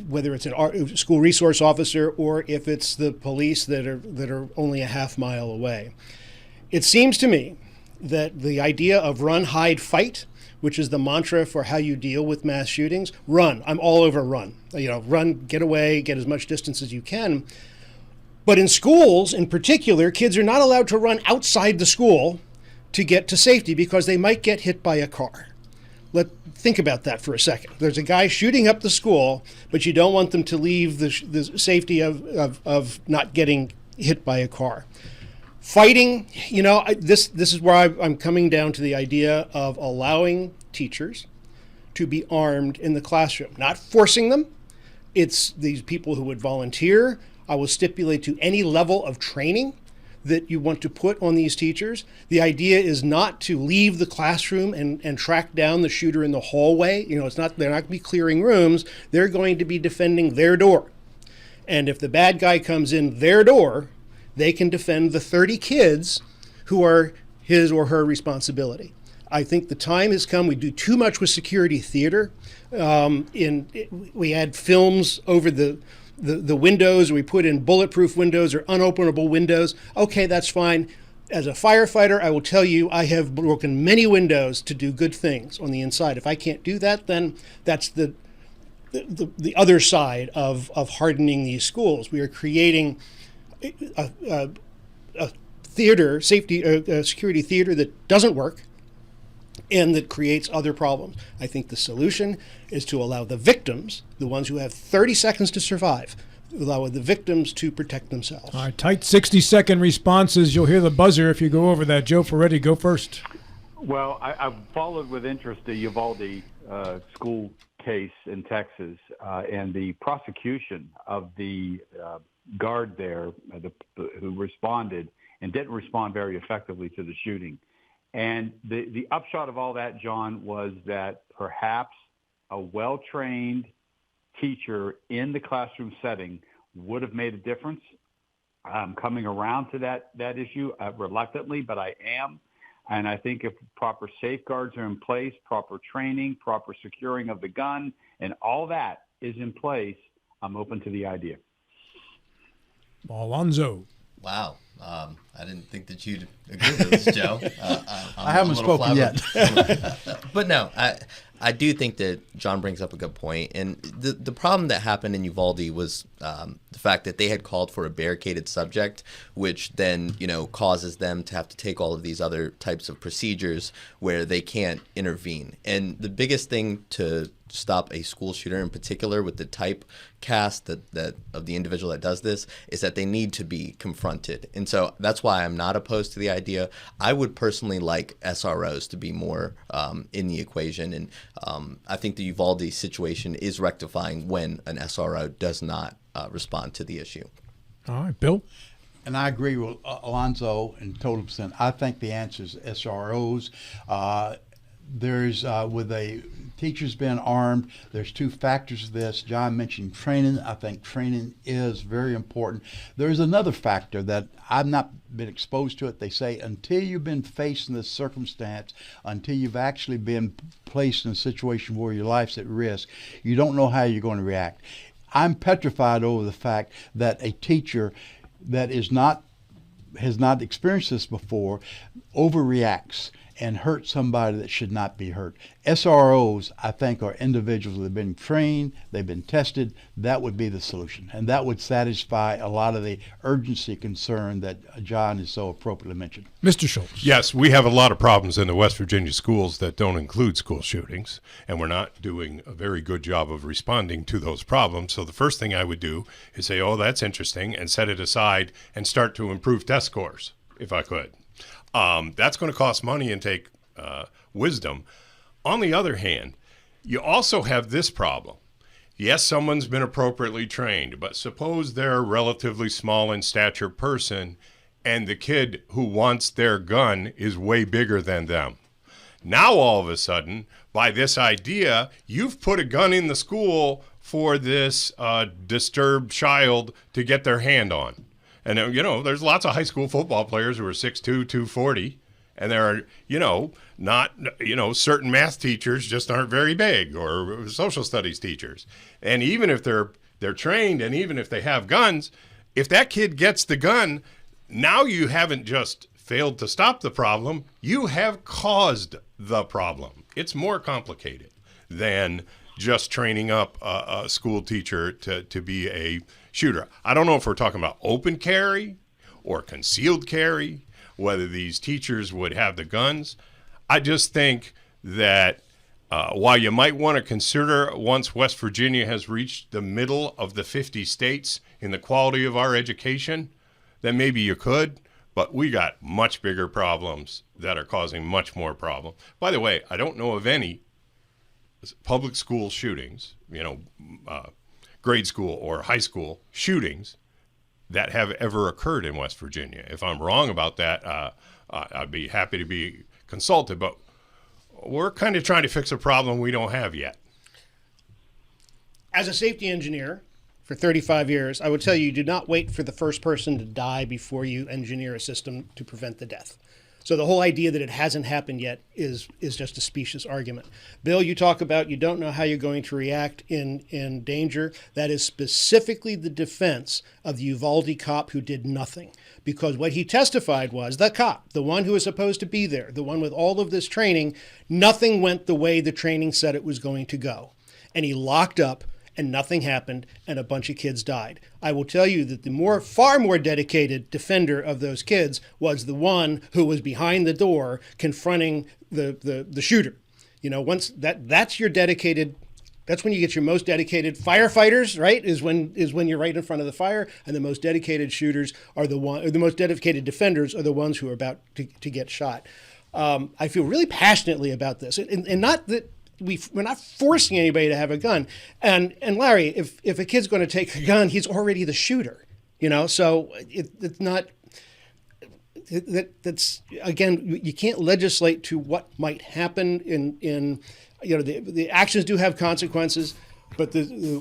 [SPEAKER 3] whether it's a school resource officer or if it's the police that are only a half mile away. It seems to me that the idea of run, hide, fight, which is the mantra for how you deal with mass shootings, run. I'm all over run. Run, get away, get as much distance as you can. But in schools, in particular, kids are not allowed to run outside the school to get to safety because they might get hit by a car. Think about that for a second. There's a guy shooting up the school, but you don't want them to leave the safety of not getting hit by a car. Fighting, this is where I'm coming down to the idea of allowing teachers to be armed in the classroom, not forcing them. It's these people who would volunteer. I will stipulate to any level of training that you want to put on these teachers. The idea is not to leave the classroom and track down the shooter in the hallway. They're not going to be clearing rooms. They're going to be defending their door. And if the bad guy comes in their door, they can defend the 30 kids who are his or her responsibility. I think the time has come. We do too much with security theater. We add films over the windows, or we put in bulletproof windows or unopenable windows. Okay, that's fine. As a firefighter, I will tell you I have broken many windows to do good things on the inside. If I can't do that, then that's the other side of hardening these schools. We are creating a theater, security theater that doesn't work and that creates other problems. I think the solution is to allow the victims, the ones who have 30 seconds to survive, allow the victims to protect themselves.
[SPEAKER 1] All right, tight 60-second responses. You'll hear the buzzer if you go over that. Joe Ferretti, go first.
[SPEAKER 4] Well, I've followed with interest the Uvalde school case in Texas and the prosecution of the guard there who responded and didn't respond very effectively to the shooting. And the upshot of all that, John, was that perhaps a well-trained teacher in the classroom setting would have made a difference. I'm coming around to that issue reluctantly, but I am. And I think if proper safeguards are in place, proper training, proper securing of the gun, and all that is in place, I'm open to the idea.
[SPEAKER 1] Alonzo.
[SPEAKER 6] Wow. I didn't think that you'd agree with this, Joe.
[SPEAKER 5] I haven't spoken yet.
[SPEAKER 6] But no, I do think that John brings up a good point. And the problem that happened in Uvalde was the fact that they had called for a barricaded subject, which then, causes them to have to take all of these other types of procedures where they can't intervene. And the biggest thing to stop a school shooter in particular with the type cast that of the individual that does this is that they need to be confronted. And so that's why I'm not opposed to the idea. I would personally like SROs to be more in the equation. And I think the Uvalde situation is rectifying when an SRO does not respond to the issue.
[SPEAKER 1] All right, Bill?
[SPEAKER 5] And I agree with Alonzo in total percent. I think the answer is SROs. There's with a teachers being armed, there's two factors to this. John mentioned training. I think training is very important. There's another factor that I've not been exposed to it. They say until you've been faced in this circumstance, until you've actually been placed in a situation where your life's at risk, you don't know how you're going to react. I'm petrified over the fact that a teacher that has not experienced this before overreacts and hurt somebody that should not be hurt. SROs, I think, are individuals that have been trained, they've been tested. That would be the solution. And that would satisfy a lot of the urgency concern that John has so appropriately mentioned.
[SPEAKER 1] Mr. Schultz.
[SPEAKER 2] Yes, we have a lot of problems in the West Virginia schools that don't include school shootings, and we're not doing a very good job of responding to those problems. So the first thing I would do is say, oh, that's interesting, and set it aside and start to improve test scores, if I could. That's going to cost money and take wisdom. On the other hand, you also have this problem. Yes, someone's been appropriately trained, but suppose they're a relatively small in stature person and the kid who wants their gun is way bigger than them. Now, all of a sudden, by this idea, you've put a gun in the school for this disturbed child to get their hand on. And, you know, there's lots of high school football players who are 6'2", 240, and there are, certain math teachers just aren't very big, or social studies teachers. And even if they're trained and even if they have guns, if that kid gets the gun, now you haven't just failed to stop the problem, you have caused the problem. It's more complicated than just training up a school teacher to be a shooter. I don't know if we're talking about open carry or concealed carry, whether these teachers would have the guns. I just think that while you might want to consider, once West Virginia has reached the middle of the 50 states in the quality of our education, then maybe you could, but we got much bigger problems that are causing much more problem. By the way, I don't know of any public school shootings, grade school or high school shootings that have ever occurred in West Virginia. If I'm wrong about that, I'd be happy to be consulted, but we're kind of trying to fix a problem we don't have yet.
[SPEAKER 3] As a safety engineer for 35 years, I would tell you do not wait for the first person to die before you engineer a system to prevent the death. So the whole idea that it hasn't happened yet is just a specious argument. Bill, you talk about you don't know how you're going to react in danger. That is specifically the defense of the Uvalde cop who did nothing. Because what he testified was the cop, the one who was supposed to be there, the one with all of this training, nothing went the way the training said it was going to go. And he locked up and nothing happened, and a bunch of kids died. I will tell you that the far more dedicated defender of those kids was the one who was behind the door confronting the shooter. Once that's your dedicated, that's when you get your most dedicated firefighters, right? Is when you're right in front of the fire, and the most dedicated shooters are the most dedicated defenders are the ones who are about to get shot. I feel really passionately about this, and not that. We're not forcing anybody to have a gun. And Larry, if a kid's going to take a gun, he's already the shooter, so it's not, that's, again, you can't legislate to what might happen in the actions do have consequences, but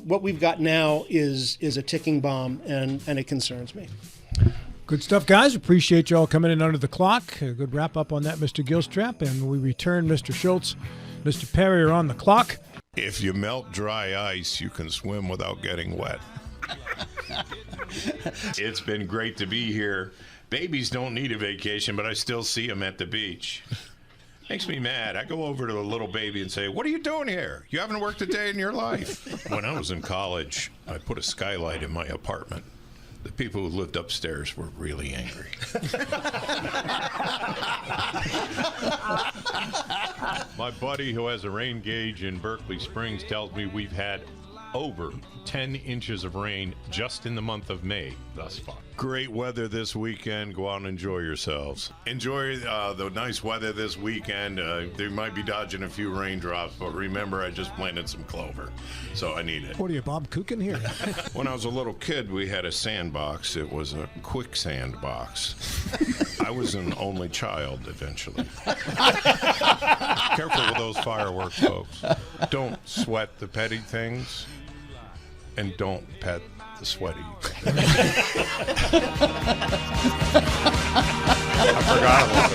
[SPEAKER 3] what we've got now is a ticking bomb, and it concerns me.
[SPEAKER 1] Good stuff, guys. Appreciate you all coming in under the clock. A good wrap up on that, Mr. Gilstrap. And we return, Mr. Schultz, Mr. Perry are on the clock.
[SPEAKER 2] If you melt dry ice, you can swim without getting wet. It's been great to be here. Babies don't need a vacation, but I still see them at the beach. Makes me mad. I go over to a little baby and say, "What are you doing here? You haven't worked a day in your life." When I was in college, I put a skylight in my apartment. The people who lived upstairs were really angry. My buddy who has a rain gauge in Berkeley Springs tells me we've had over 10 inches of rain just in the month of May thus far. Great weather this weekend. Go out and enjoy yourselves. Enjoy the nice weather this weekend. They might be dodging a few raindrops, but remember, I just planted some clover, so I need it.
[SPEAKER 1] What are you, Bob Cookin here?
[SPEAKER 2] When I was a little kid, we had a sandbox. It was a quicksand box. I was an only child eventually. Careful with those fireworks, folks. Don't sweat the petty things, and don't pet the sweaty things. I forgot about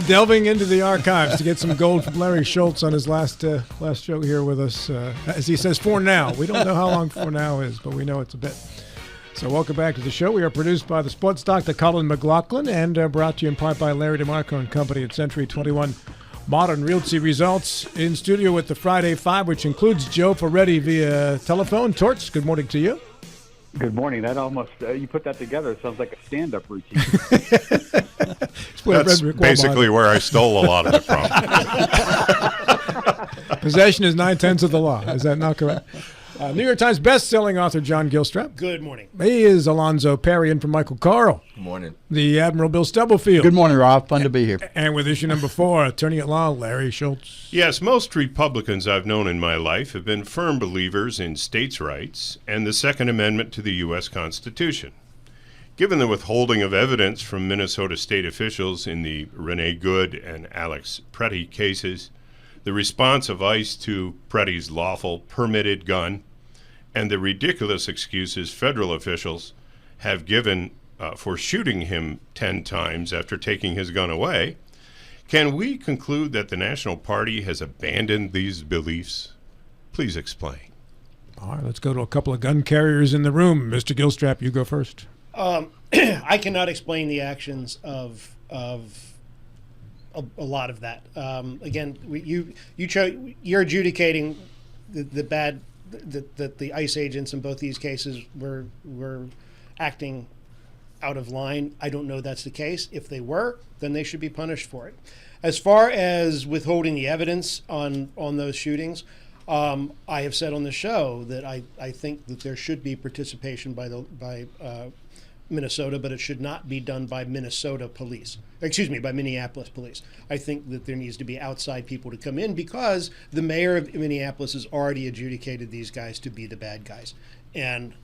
[SPEAKER 2] it.
[SPEAKER 1] Delving into the archives to get some gold from Larry Schultz on his last show here with us. As he says, for now. We don't know how long for now is, but we know it's a bit. So welcome back to the show. We are produced by the sports doctor Colin McLaughlin and brought to you in part by Larry DeMarco and Company at Century 21 Modern Realty Results. In studio with the Friday Five, which includes Joe Ferretti via telephone. Torch, good morning to you.
[SPEAKER 4] Good morning. That almost, you put that together, it sounds like a stand-up routine.
[SPEAKER 2] That's basically where I stole a lot of it from.
[SPEAKER 1] Possession is 9/10 of the law. Is that not correct? New York Times best-selling author John Gilstrap.
[SPEAKER 3] Good morning.
[SPEAKER 1] He is Alonzo Perry in for Michael Carl.
[SPEAKER 6] Good morning.
[SPEAKER 1] The Admiral Bill Stubblefield.
[SPEAKER 5] Good morning, Rob. Fun to be here.
[SPEAKER 1] And with issue number 4, attorney at law Larry Schultz.
[SPEAKER 2] Yes, most Republicans I've known in my life have been firm believers in states' rights and the Second Amendment to the U.S. Constitution. Given the withholding of evidence from Minnesota state officials in the Renee Good and Alex Pretty cases, the response of ICE to Pretty's lawful, permitted gun, and the ridiculous excuses federal officials have given for shooting him 10 times after taking his gun away, can we conclude that the National Party has abandoned these beliefs? Please explain.
[SPEAKER 1] All right, let's go to a couple of gun carriers in the room. Mr. Gilstrap, you go first.
[SPEAKER 3] I cannot explain the actions of a lot of that. Again, you're adjudicating that the ICE agents in both these cases were acting out of line. I don't know that's the case. If they were, then they should be punished for it. As far as withholding the evidence on those shootings, I have said on the show that I think that there should be participation by Minnesota, but it should not be done by Minnesota police. By Minneapolis police. I think that there needs to be outside people to come in because the mayor of Minneapolis has already adjudicated these guys to be the bad guys. And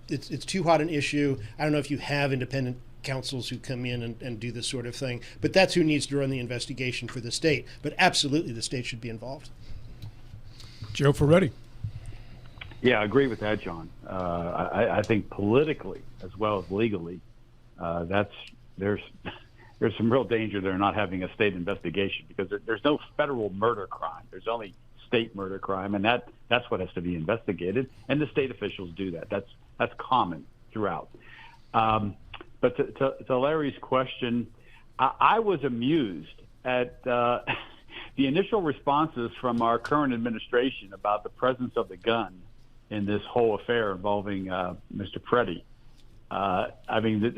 [SPEAKER 3] it's too hot an issue. I don't know if you have independent counsels who come in and do this sort of thing, but that's who needs to run the investigation for the state. But absolutely the state should be involved.
[SPEAKER 1] Joe Ferretti.
[SPEAKER 4] Yeah, I agree with that, John. I think politically as well as legally, there's some real danger there not having a state investigation because there's no federal murder crime. There's only state murder crime, and that's what has to be investigated. And the state officials do that. That's common throughout. But to Larry's question, I was amused at the initial responses from our current administration about the presence of the gun in this whole affair involving Mr. Preddy. I mean,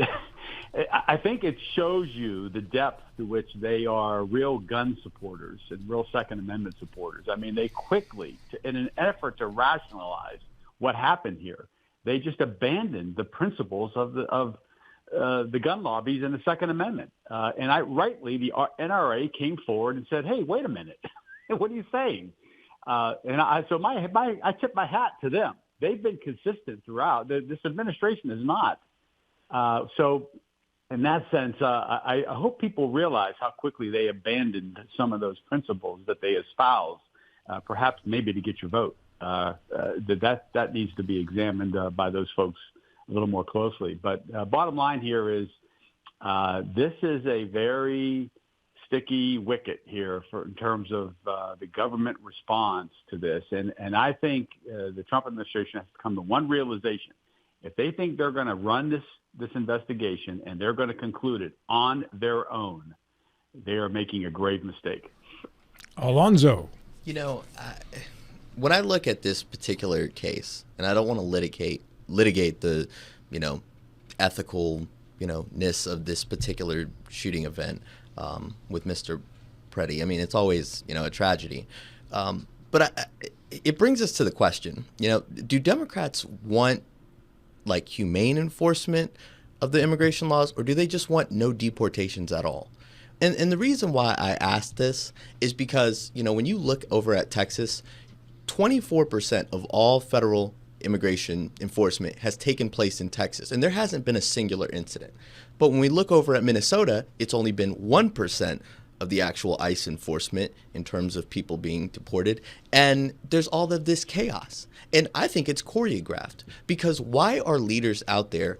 [SPEAKER 4] I think it shows you the depth to which they are real gun supporters and real Second Amendment supporters. I mean, they quickly, in an effort to rationalize what happened here, they just abandoned the principles of the gun lobbies and the Second Amendment. And rightly, the NRA came forward and said, "Hey, wait a minute, what are you saying?" And I tip my hat to them. They've been consistent throughout. This administration is not. So in that sense, I hope people realize how quickly they abandoned some of those principles that they espouse, perhaps maybe to get your vote. That needs to be examined by those folks a little more closely. But bottom line here is this is a very sticky wicket here in terms of the government response to this. And I think the Trump administration has to come to one realization. If they think they're going to run this investigation and they're going to conclude it on their own, they are making a grave mistake.
[SPEAKER 1] Alonzo.
[SPEAKER 6] When I look at this particular case, and I don't want to litigate the, ethical ness of this particular shooting event with Mr. Preddy. I mean, it's always a tragedy. But it brings us to the question, do Democrats want like humane enforcement of the immigration laws, or do they just want no deportations at all? And the reason why I asked this is because, when you look over at Texas, 24% of all federal immigration enforcement has taken place in Texas, and there hasn't been a singular incident. But when we look over at Minnesota, it's only been 1% of the actual ICE enforcement in terms of people being deported. And there's all of this chaos. And I think it's choreographed, because why are leaders out there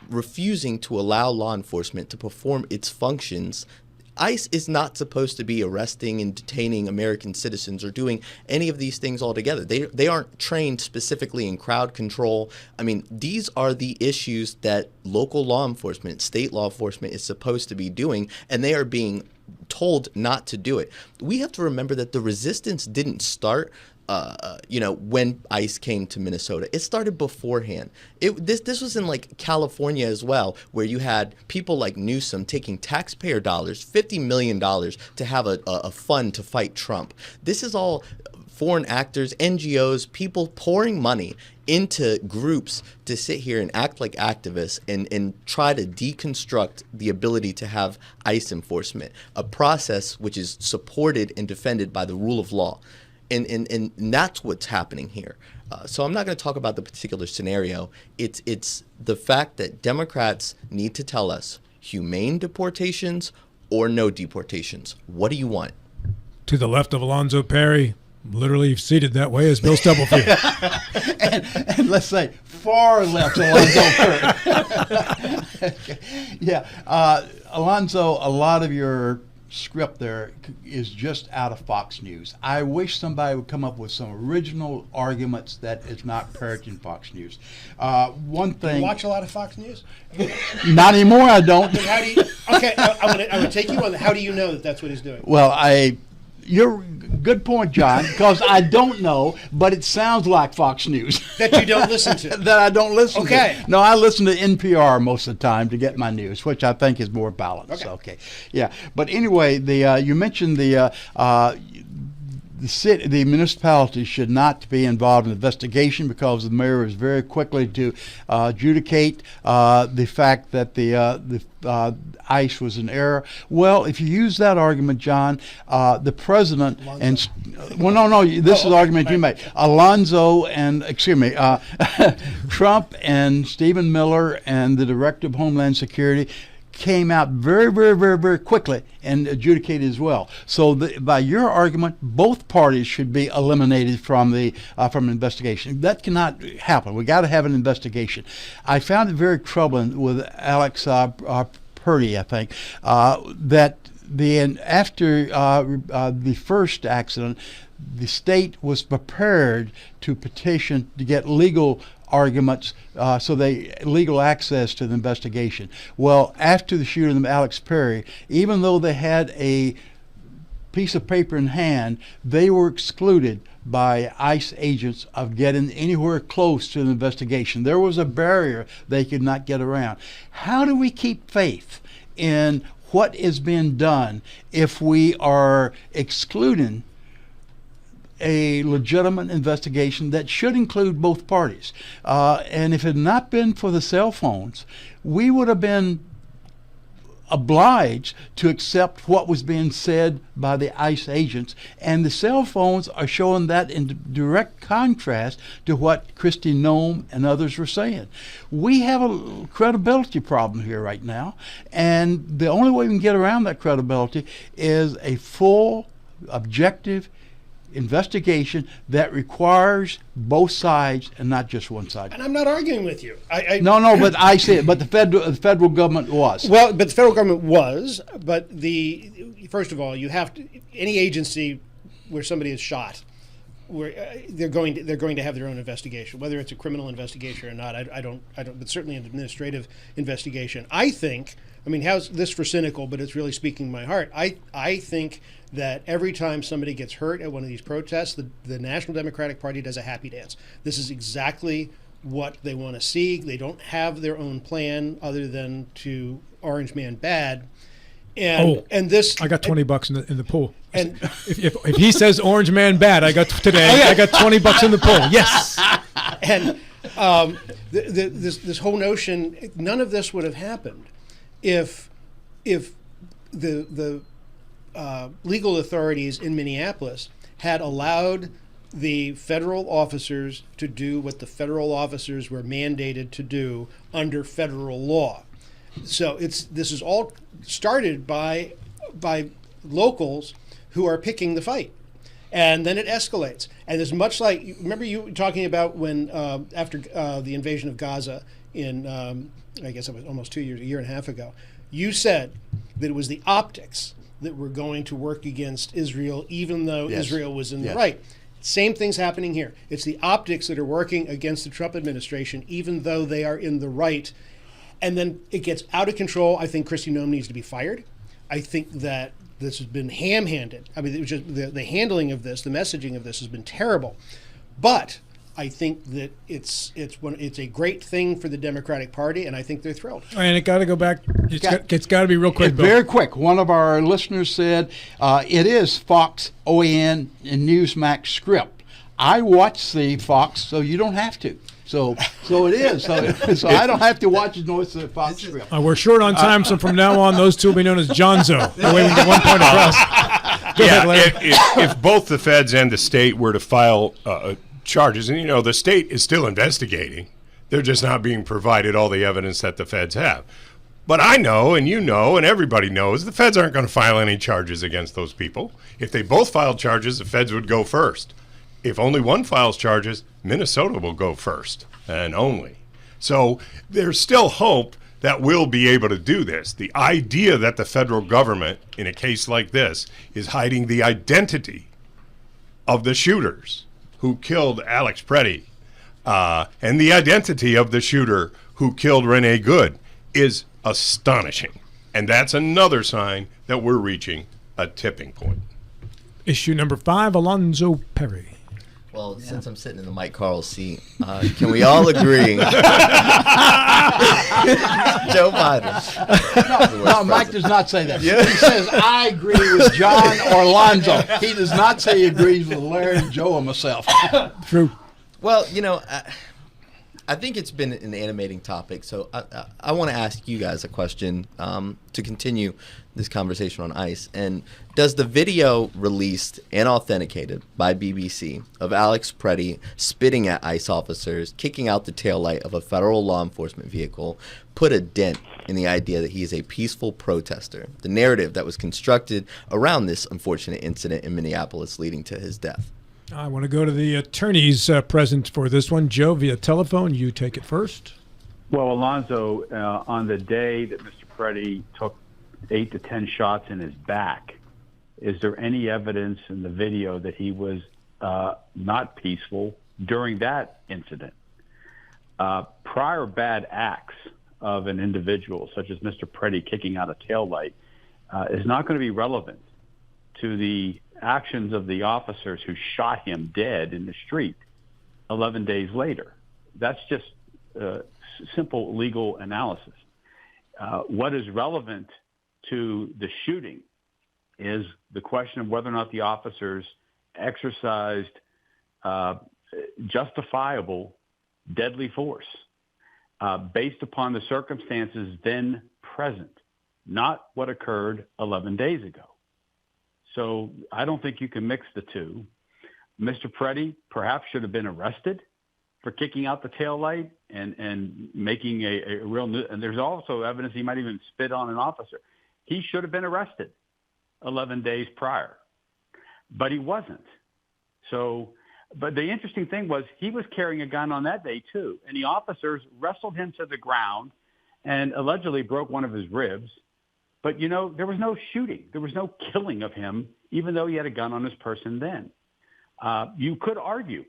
[SPEAKER 6] refusing to allow law enforcement to perform its functions? ICE is not supposed to be arresting and detaining American citizens or doing any of these things altogether. They aren't trained specifically in crowd control. I mean, these are the issues that local law enforcement, state law enforcement is supposed to be doing, and they are being told not to do it. We have to remember that the resistance didn't start when ICE came to Minnesota. It started beforehand. This was in like California as well, where you had people like Newsom taking taxpayer dollars, $50 million, to have a fund to fight Trump. This is all foreign actors, NGOs, people pouring money into groups to sit here and act like activists and try to deconstruct the ability to have ICE enforcement, a process which is supported and defended by the rule of law. And that's what's happening here. So I'm not going to talk about the particular scenario. It's the fact that Democrats need to tell us humane deportations or no deportations. What do you want?
[SPEAKER 1] To the left of Alonzo Perry, literally seated that way, is Bill Stubblefield.
[SPEAKER 5] and let's say far left Alonzo Perry. Yeah, Alonzo, a lot of your script there is just out of Fox News. I wish somebody would come up with some original arguments that is not parroting Fox News. One thing.
[SPEAKER 3] Do you watch a lot of Fox News?
[SPEAKER 5] Not anymore. I don't.
[SPEAKER 3] Then how do you? Okay, I would take you on. How do you know that that's what he's doing?
[SPEAKER 5] Well, you're good point, John, because I don't know, but it sounds like Fox News.
[SPEAKER 3] That you don't listen to.
[SPEAKER 5] That I don't listen to.
[SPEAKER 3] Okay.
[SPEAKER 5] No, I listen to NPR most of the time to get my news, which I think is more balanced. Okay. Yeah. But anyway, you mentioned the municipality should not be involved in investigation because the mayor is very quickly to adjudicate the fact that the ICE was in error. Well, if you use that argument, John, the president this is the argument you made. Trump and Stephen Miller and the director of Homeland Security came out very, very, very, very quickly and adjudicated as well. So by your argument, both parties should be eliminated from the investigation. That cannot happen. We got to have an investigation. I found it very troubling with Alex Purdy, I think, that after the first accident, the state was prepared to petition to get legal arguments, legal access to the investigation. Well, after the shooting of Alex Perry, even though they had a piece of paper in hand, they were excluded by ICE agents of getting anywhere close to the investigation. There was a barrier they could not get around. How do we keep faith in what is being done if we are excluding a legitimate investigation that should include both parties? And if it had not been for the cell phones, we would have been obliged to accept what was being said by the ICE agents. And the cell phones are showing that in direct contrast to what Kristi Noem and others were saying. We have a credibility problem here right now. And the only way we can get around that credibility is a full, objective investigation that requires both sides and not just one side.
[SPEAKER 3] And I'm not arguing with you.
[SPEAKER 5] No, but I say it. But the federal government was.
[SPEAKER 3] Well, but the federal government was. But first of all, you have to, any agency where somebody is shot, where they're going to have their own investigation, whether it's a criminal investigation or not. I don't. But certainly an administrative investigation. I think. I mean, how's this for cynical? But it's really speaking my heart. I think that every time somebody gets hurt at one of these protests, the National Democratic Party does a happy dance. This is exactly what they want to see. They don't have their own plan other than to Orange Man bad. And this,
[SPEAKER 1] I got $20 in the pool.
[SPEAKER 3] And
[SPEAKER 1] if he says Orange Man bad, I got $20 in the pool. Yes.
[SPEAKER 3] And this whole notion, none of this would have happened if the legal authorities in Minneapolis had allowed the federal officers to do what the federal officers were mandated to do under federal law. So this is all started by locals who are picking the fight, and then it escalates. And it's much like, remember you talking about when after the invasion of Gaza in I guess it was almost 2 years, a year and a half ago, you said that it was the optics that were going to work against Israel, even though Israel was in the right. Same thing's happening here. It's the optics that are working against the Trump administration, even though they are in the right. And then it gets out of control. I think Kristi Noem needs to be fired. I think that this has been ham-handed. I mean, it was just the handling of this, the messaging of this has been terrible. But I think that it's a great thing for the Democratic Party, and I think they're thrilled.
[SPEAKER 1] And it got to go back. It's got to be real quick, Bill.
[SPEAKER 5] Very quick. One of our listeners said it is Fox, OAN, and Newsmax script. I watch the Fox, so you don't have to. So it is. So I don't have to watch the Fox script.
[SPEAKER 1] We're short on time, so from now on, those two will be known as Johnzo. That way we get 1 point across. Go ahead, Larry.
[SPEAKER 2] If both the feds and the state were to file charges, and the state is still investigating, they're just not being provided all the evidence that the feds have. But I know, and and everybody knows, the feds aren't going to file any charges against those people. If they both filed charges, the feds would go first. If only one files charges, Minnesota will go first and only. So there's still hope that we'll be able to do this. The idea that the federal government, in a case like this, is hiding the identity of the shooters who killed Alex Preddy and the identity of the shooter who killed Renee Good is astonishing. And that's another sign that we're reaching a tipping point. Issue number 5, Alonzo Perry.
[SPEAKER 6] Well, since I'm sitting in the Mike Carl seat, can we all agree? Joe Biden.
[SPEAKER 5] No, Mike does not say that. Yeah. He says, I agree with John or Lonzo. He does not say he agrees with Larry and Joe and myself.
[SPEAKER 1] True.
[SPEAKER 6] Well, I think it's been an animating topic, so I want to ask you guys a question to continue this conversation on ICE. And does the video released and authenticated by BBC of Alex Preddy spitting at ICE officers, kicking out the taillight of a federal law enforcement vehicle, put a dent in the idea that he is a peaceful protester, the narrative that was constructed around this unfortunate incident in Minneapolis leading to his death?
[SPEAKER 1] I want to go to the attorneys present for this one. Joe, via telephone, you take it first.
[SPEAKER 4] Well, Alonzo, on the day that Mr. Preddy took 8 to 10 shots in his back, is there any evidence in the video that he was not peaceful during that incident? Prior bad acts of an individual, such as Mr. Preddy kicking out a taillight, is not going to be relevant to the actions of the officers who shot him dead in the street 11 days later. That's just simple legal analysis. What is relevant to the shooting is the question of whether or not the officers exercised justifiable deadly force based upon the circumstances then present, not what occurred 11 days ago. So I don't think you can mix the two. Mr. Preddy perhaps should have been arrested for kicking out the taillight and making a real – and there's also evidence he might even spit on an officer. He should have been arrested 11 days prior, but he wasn't. So – but the interesting thing was he was carrying a gun on that day too, and the officers wrestled him to the ground and allegedly broke one of his ribs. But, there was no shooting. There was no killing of him, even though he had a gun on his person then. You could argue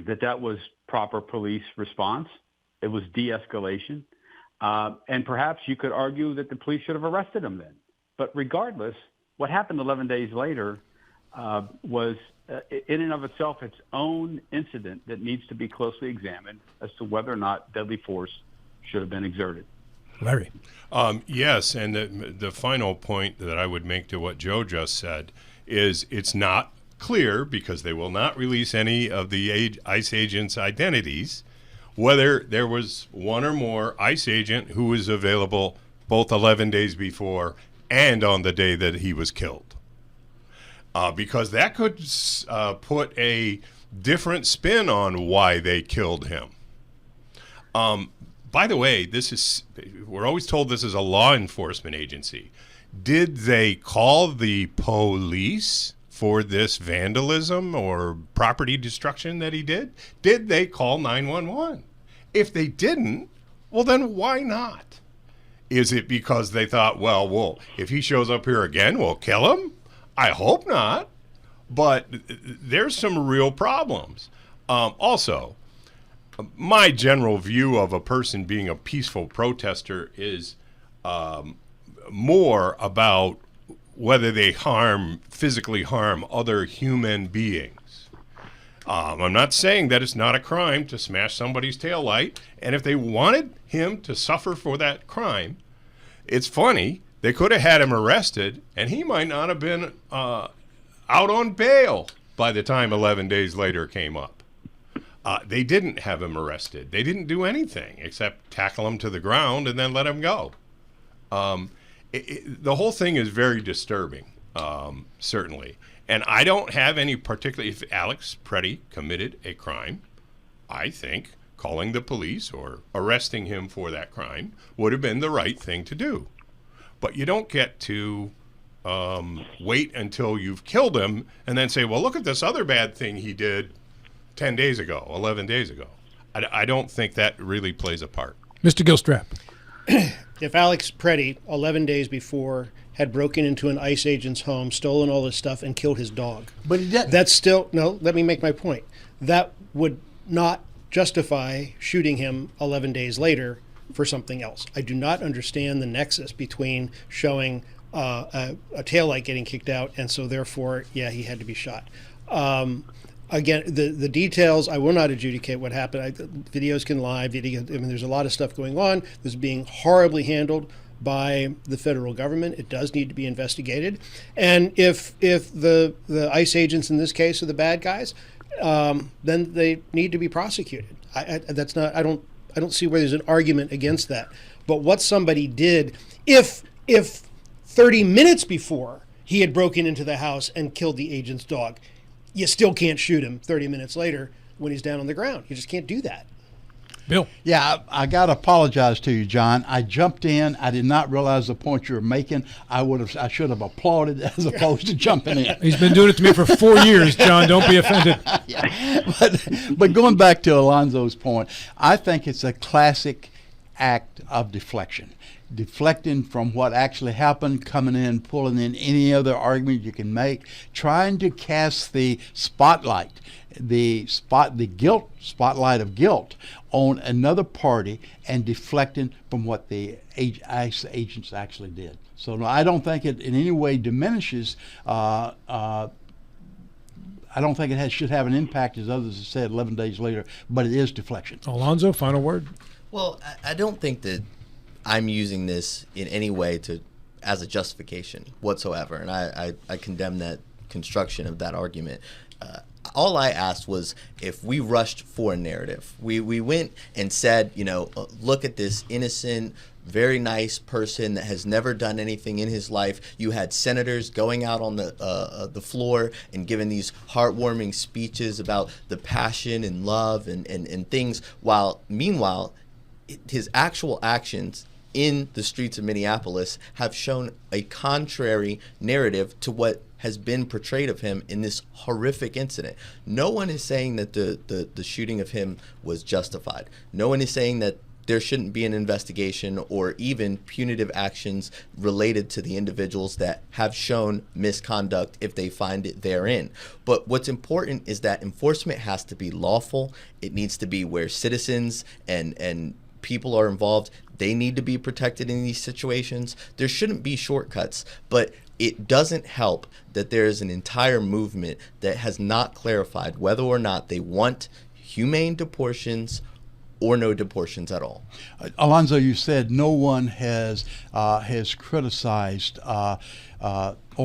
[SPEAKER 4] that was proper police response. It was de-escalation. And perhaps you could argue that the police should have arrested him then. But regardless, what happened 11 days later was in and of itself its own incident that needs to be closely examined as to whether or not deadly force should have been exerted.
[SPEAKER 1] Larry.
[SPEAKER 2] Yes, and the final point that I would make to what Joe just said is it's not clear, because they will not release any of the ICE agents' identities, whether there was one or more ICE agent who was available both 11 days before and on the day that he was killed. Because that could put a different spin on why they killed him. By the way, we're always told this is a law enforcement agency. Did they call the police for this vandalism or property destruction that he did? Did they call 911? If they didn't, well, then why not? Is it because they thought, well, if he shows up here again, we'll kill him? I hope not. But there's some real problems. Also, my general view of a person being a peaceful protester is more about whether they physically harm other human beings. I'm not saying that it's not a crime to smash somebody's taillight, and if they wanted him to suffer for that crime, it's funny, they could have had him arrested, and he might not have been out on bail by the time 11 days later came up. They didn't have him arrested. They didn't do anything except tackle him to the ground and then let him go. The whole thing is very disturbing, certainly. And I don't have any particular, if Alex Preddy committed a crime, I think calling the police or arresting him for that crime would have been the right thing to do. But you don't get to wait until you've killed him and then say, well, look at this other bad thing he did 10 days ago, 11 days ago. I don't think that really plays a part.
[SPEAKER 1] Mr. Gilstrap.
[SPEAKER 3] If Alex Preddy, 11 days before, had broken into an ICE agent's home, stolen all his stuff, and killed his dog.
[SPEAKER 5] But he didn't.
[SPEAKER 3] That's still, no, let me make my point. That would not justify shooting him 11 days later for something else. I do not understand the nexus between showing a taillight getting kicked out, and so therefore, yeah, he had to be shot. Again, the details, I will not adjudicate what happened. Videos can lie. There's a lot of stuff going on. This is being horribly handled by the federal government. It does need to be investigated. And if the ICE agents in this case are the bad guys, then they need to be prosecuted. I don't see where there's an argument against that. But what somebody did, if 30 minutes before he had broken into the house and killed the agent's dog, you still can't shoot him 30 minutes later when he's down on the ground. You just can't do that.
[SPEAKER 1] Bill.
[SPEAKER 5] Yeah, I got to apologize to you, John. I jumped in. I did not realize the point you were making. I should have applauded as opposed to jumping in.
[SPEAKER 1] He's been doing it to me for 4 years, John. Don't be offended.
[SPEAKER 5] Yeah. But going back to Alonzo's point, I think it's a classic act of deflection. Deflecting from what actually happened, coming in, pulling in any other argument you can make, trying to cast the spotlight, the spotlight of guilt on another party, and deflecting from what the ICE agents actually did. So no, I don't think it in any way diminishes. I don't think it should have an impact, as others have said, 11 days later, but it is deflection.
[SPEAKER 1] Alonzo, final word.
[SPEAKER 6] Well, I don't think that I'm using this in any way as a justification whatsoever, and I condemn that construction of that argument. All I asked was if we rushed for a narrative. We went and said, look at this innocent, very nice person that has never done anything in his life. You had senators going out on the floor and giving these heartwarming speeches about the passion and love and things, while meanwhile his actual actions in the streets of Minneapolis have shown a contrary narrative to what has been portrayed of him in this horrific incident. No one is saying that the shooting of him was justified. No one is saying that there shouldn't be an investigation or even punitive actions related to the individuals that have shown misconduct if they find it therein. But what's important is that enforcement has to be lawful. It needs to be where citizens and people are involved. they need to be protected in these situations. There shouldn't be shortcuts, but it doesn't help that there is an entire movement that has not clarified whether or not they want humane deportations or no deportations at all.
[SPEAKER 5] Alonzo, you said no one has criticized or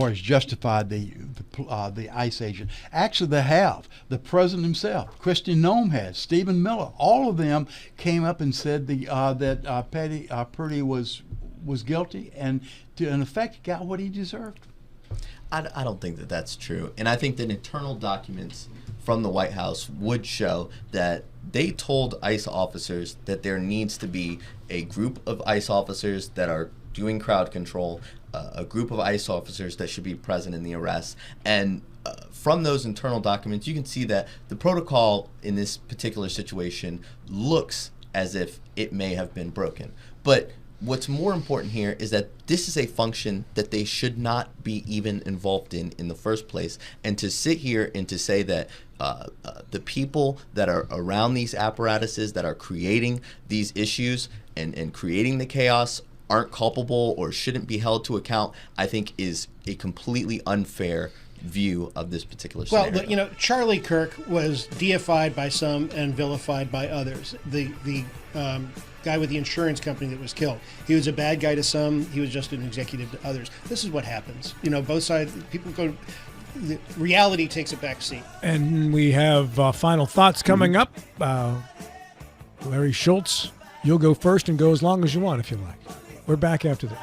[SPEAKER 5] has justified the ICE agent. Actually, they have. The president himself, Christian Nome has, Stephen Miller, all of them came up and said that Purdy was guilty and in effect got what he deserved.
[SPEAKER 6] I don't think that that's true. And I think that internal documents from the White House would show that they told ICE officers that there needs to be a group of ICE officers that are doing crowd control, a group of ICE officers that should be present in the arrest. And from those internal documents, you can see that the protocol in this particular situation looks as if it may have been broken. But what's more important here is that this is a function that they should not be even involved in the first place. And to sit here and to say that the people that are around these apparatuses that are creating these issues and creating the chaos aren't culpable or shouldn't be held to account, I think is a completely unfair view of this particular scenario.
[SPEAKER 3] Well, Charlie Kirk was deified by some and vilified by others. The guy with the insurance company that was killed, he was a bad guy to some, he was just an executive to others. This is what happens. Both sides, people go, the reality takes a back seat.
[SPEAKER 1] And we have final thoughts coming up. Larry Schultz, you'll go first and go as long as you want if you like. We're back after this.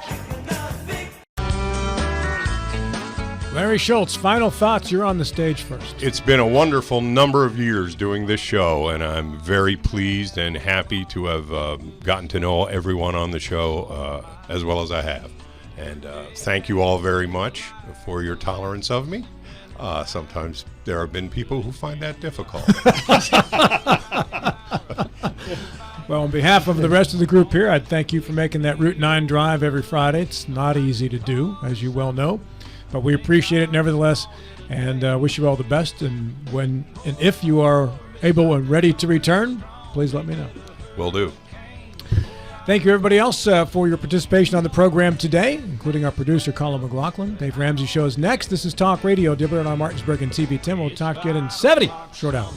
[SPEAKER 1] Larry Schultz, final thoughts. You're on the stage first.
[SPEAKER 2] It's been a wonderful number of years doing this show, and I'm very pleased and happy to have gotten to know everyone on the show as well as I have. And thank you all very much for your tolerance of me. Sometimes there have been people who find that difficult.
[SPEAKER 1] Well, on behalf of the rest of the group here, I'd thank you for making that Route 9 drive every Friday. It's not easy to do, as you well know, but we appreciate it nevertheless, and wish you all the best. And when and if you are able and ready to return, please let me know.
[SPEAKER 2] Will do.
[SPEAKER 1] Thank you, everybody else, for your participation on the program today, including our producer, Colin McLaughlin. Dave Ramsey Show is next. This is Talk Radio, WNR Martinsburg and TV10. We'll talk to you in 70 short hours.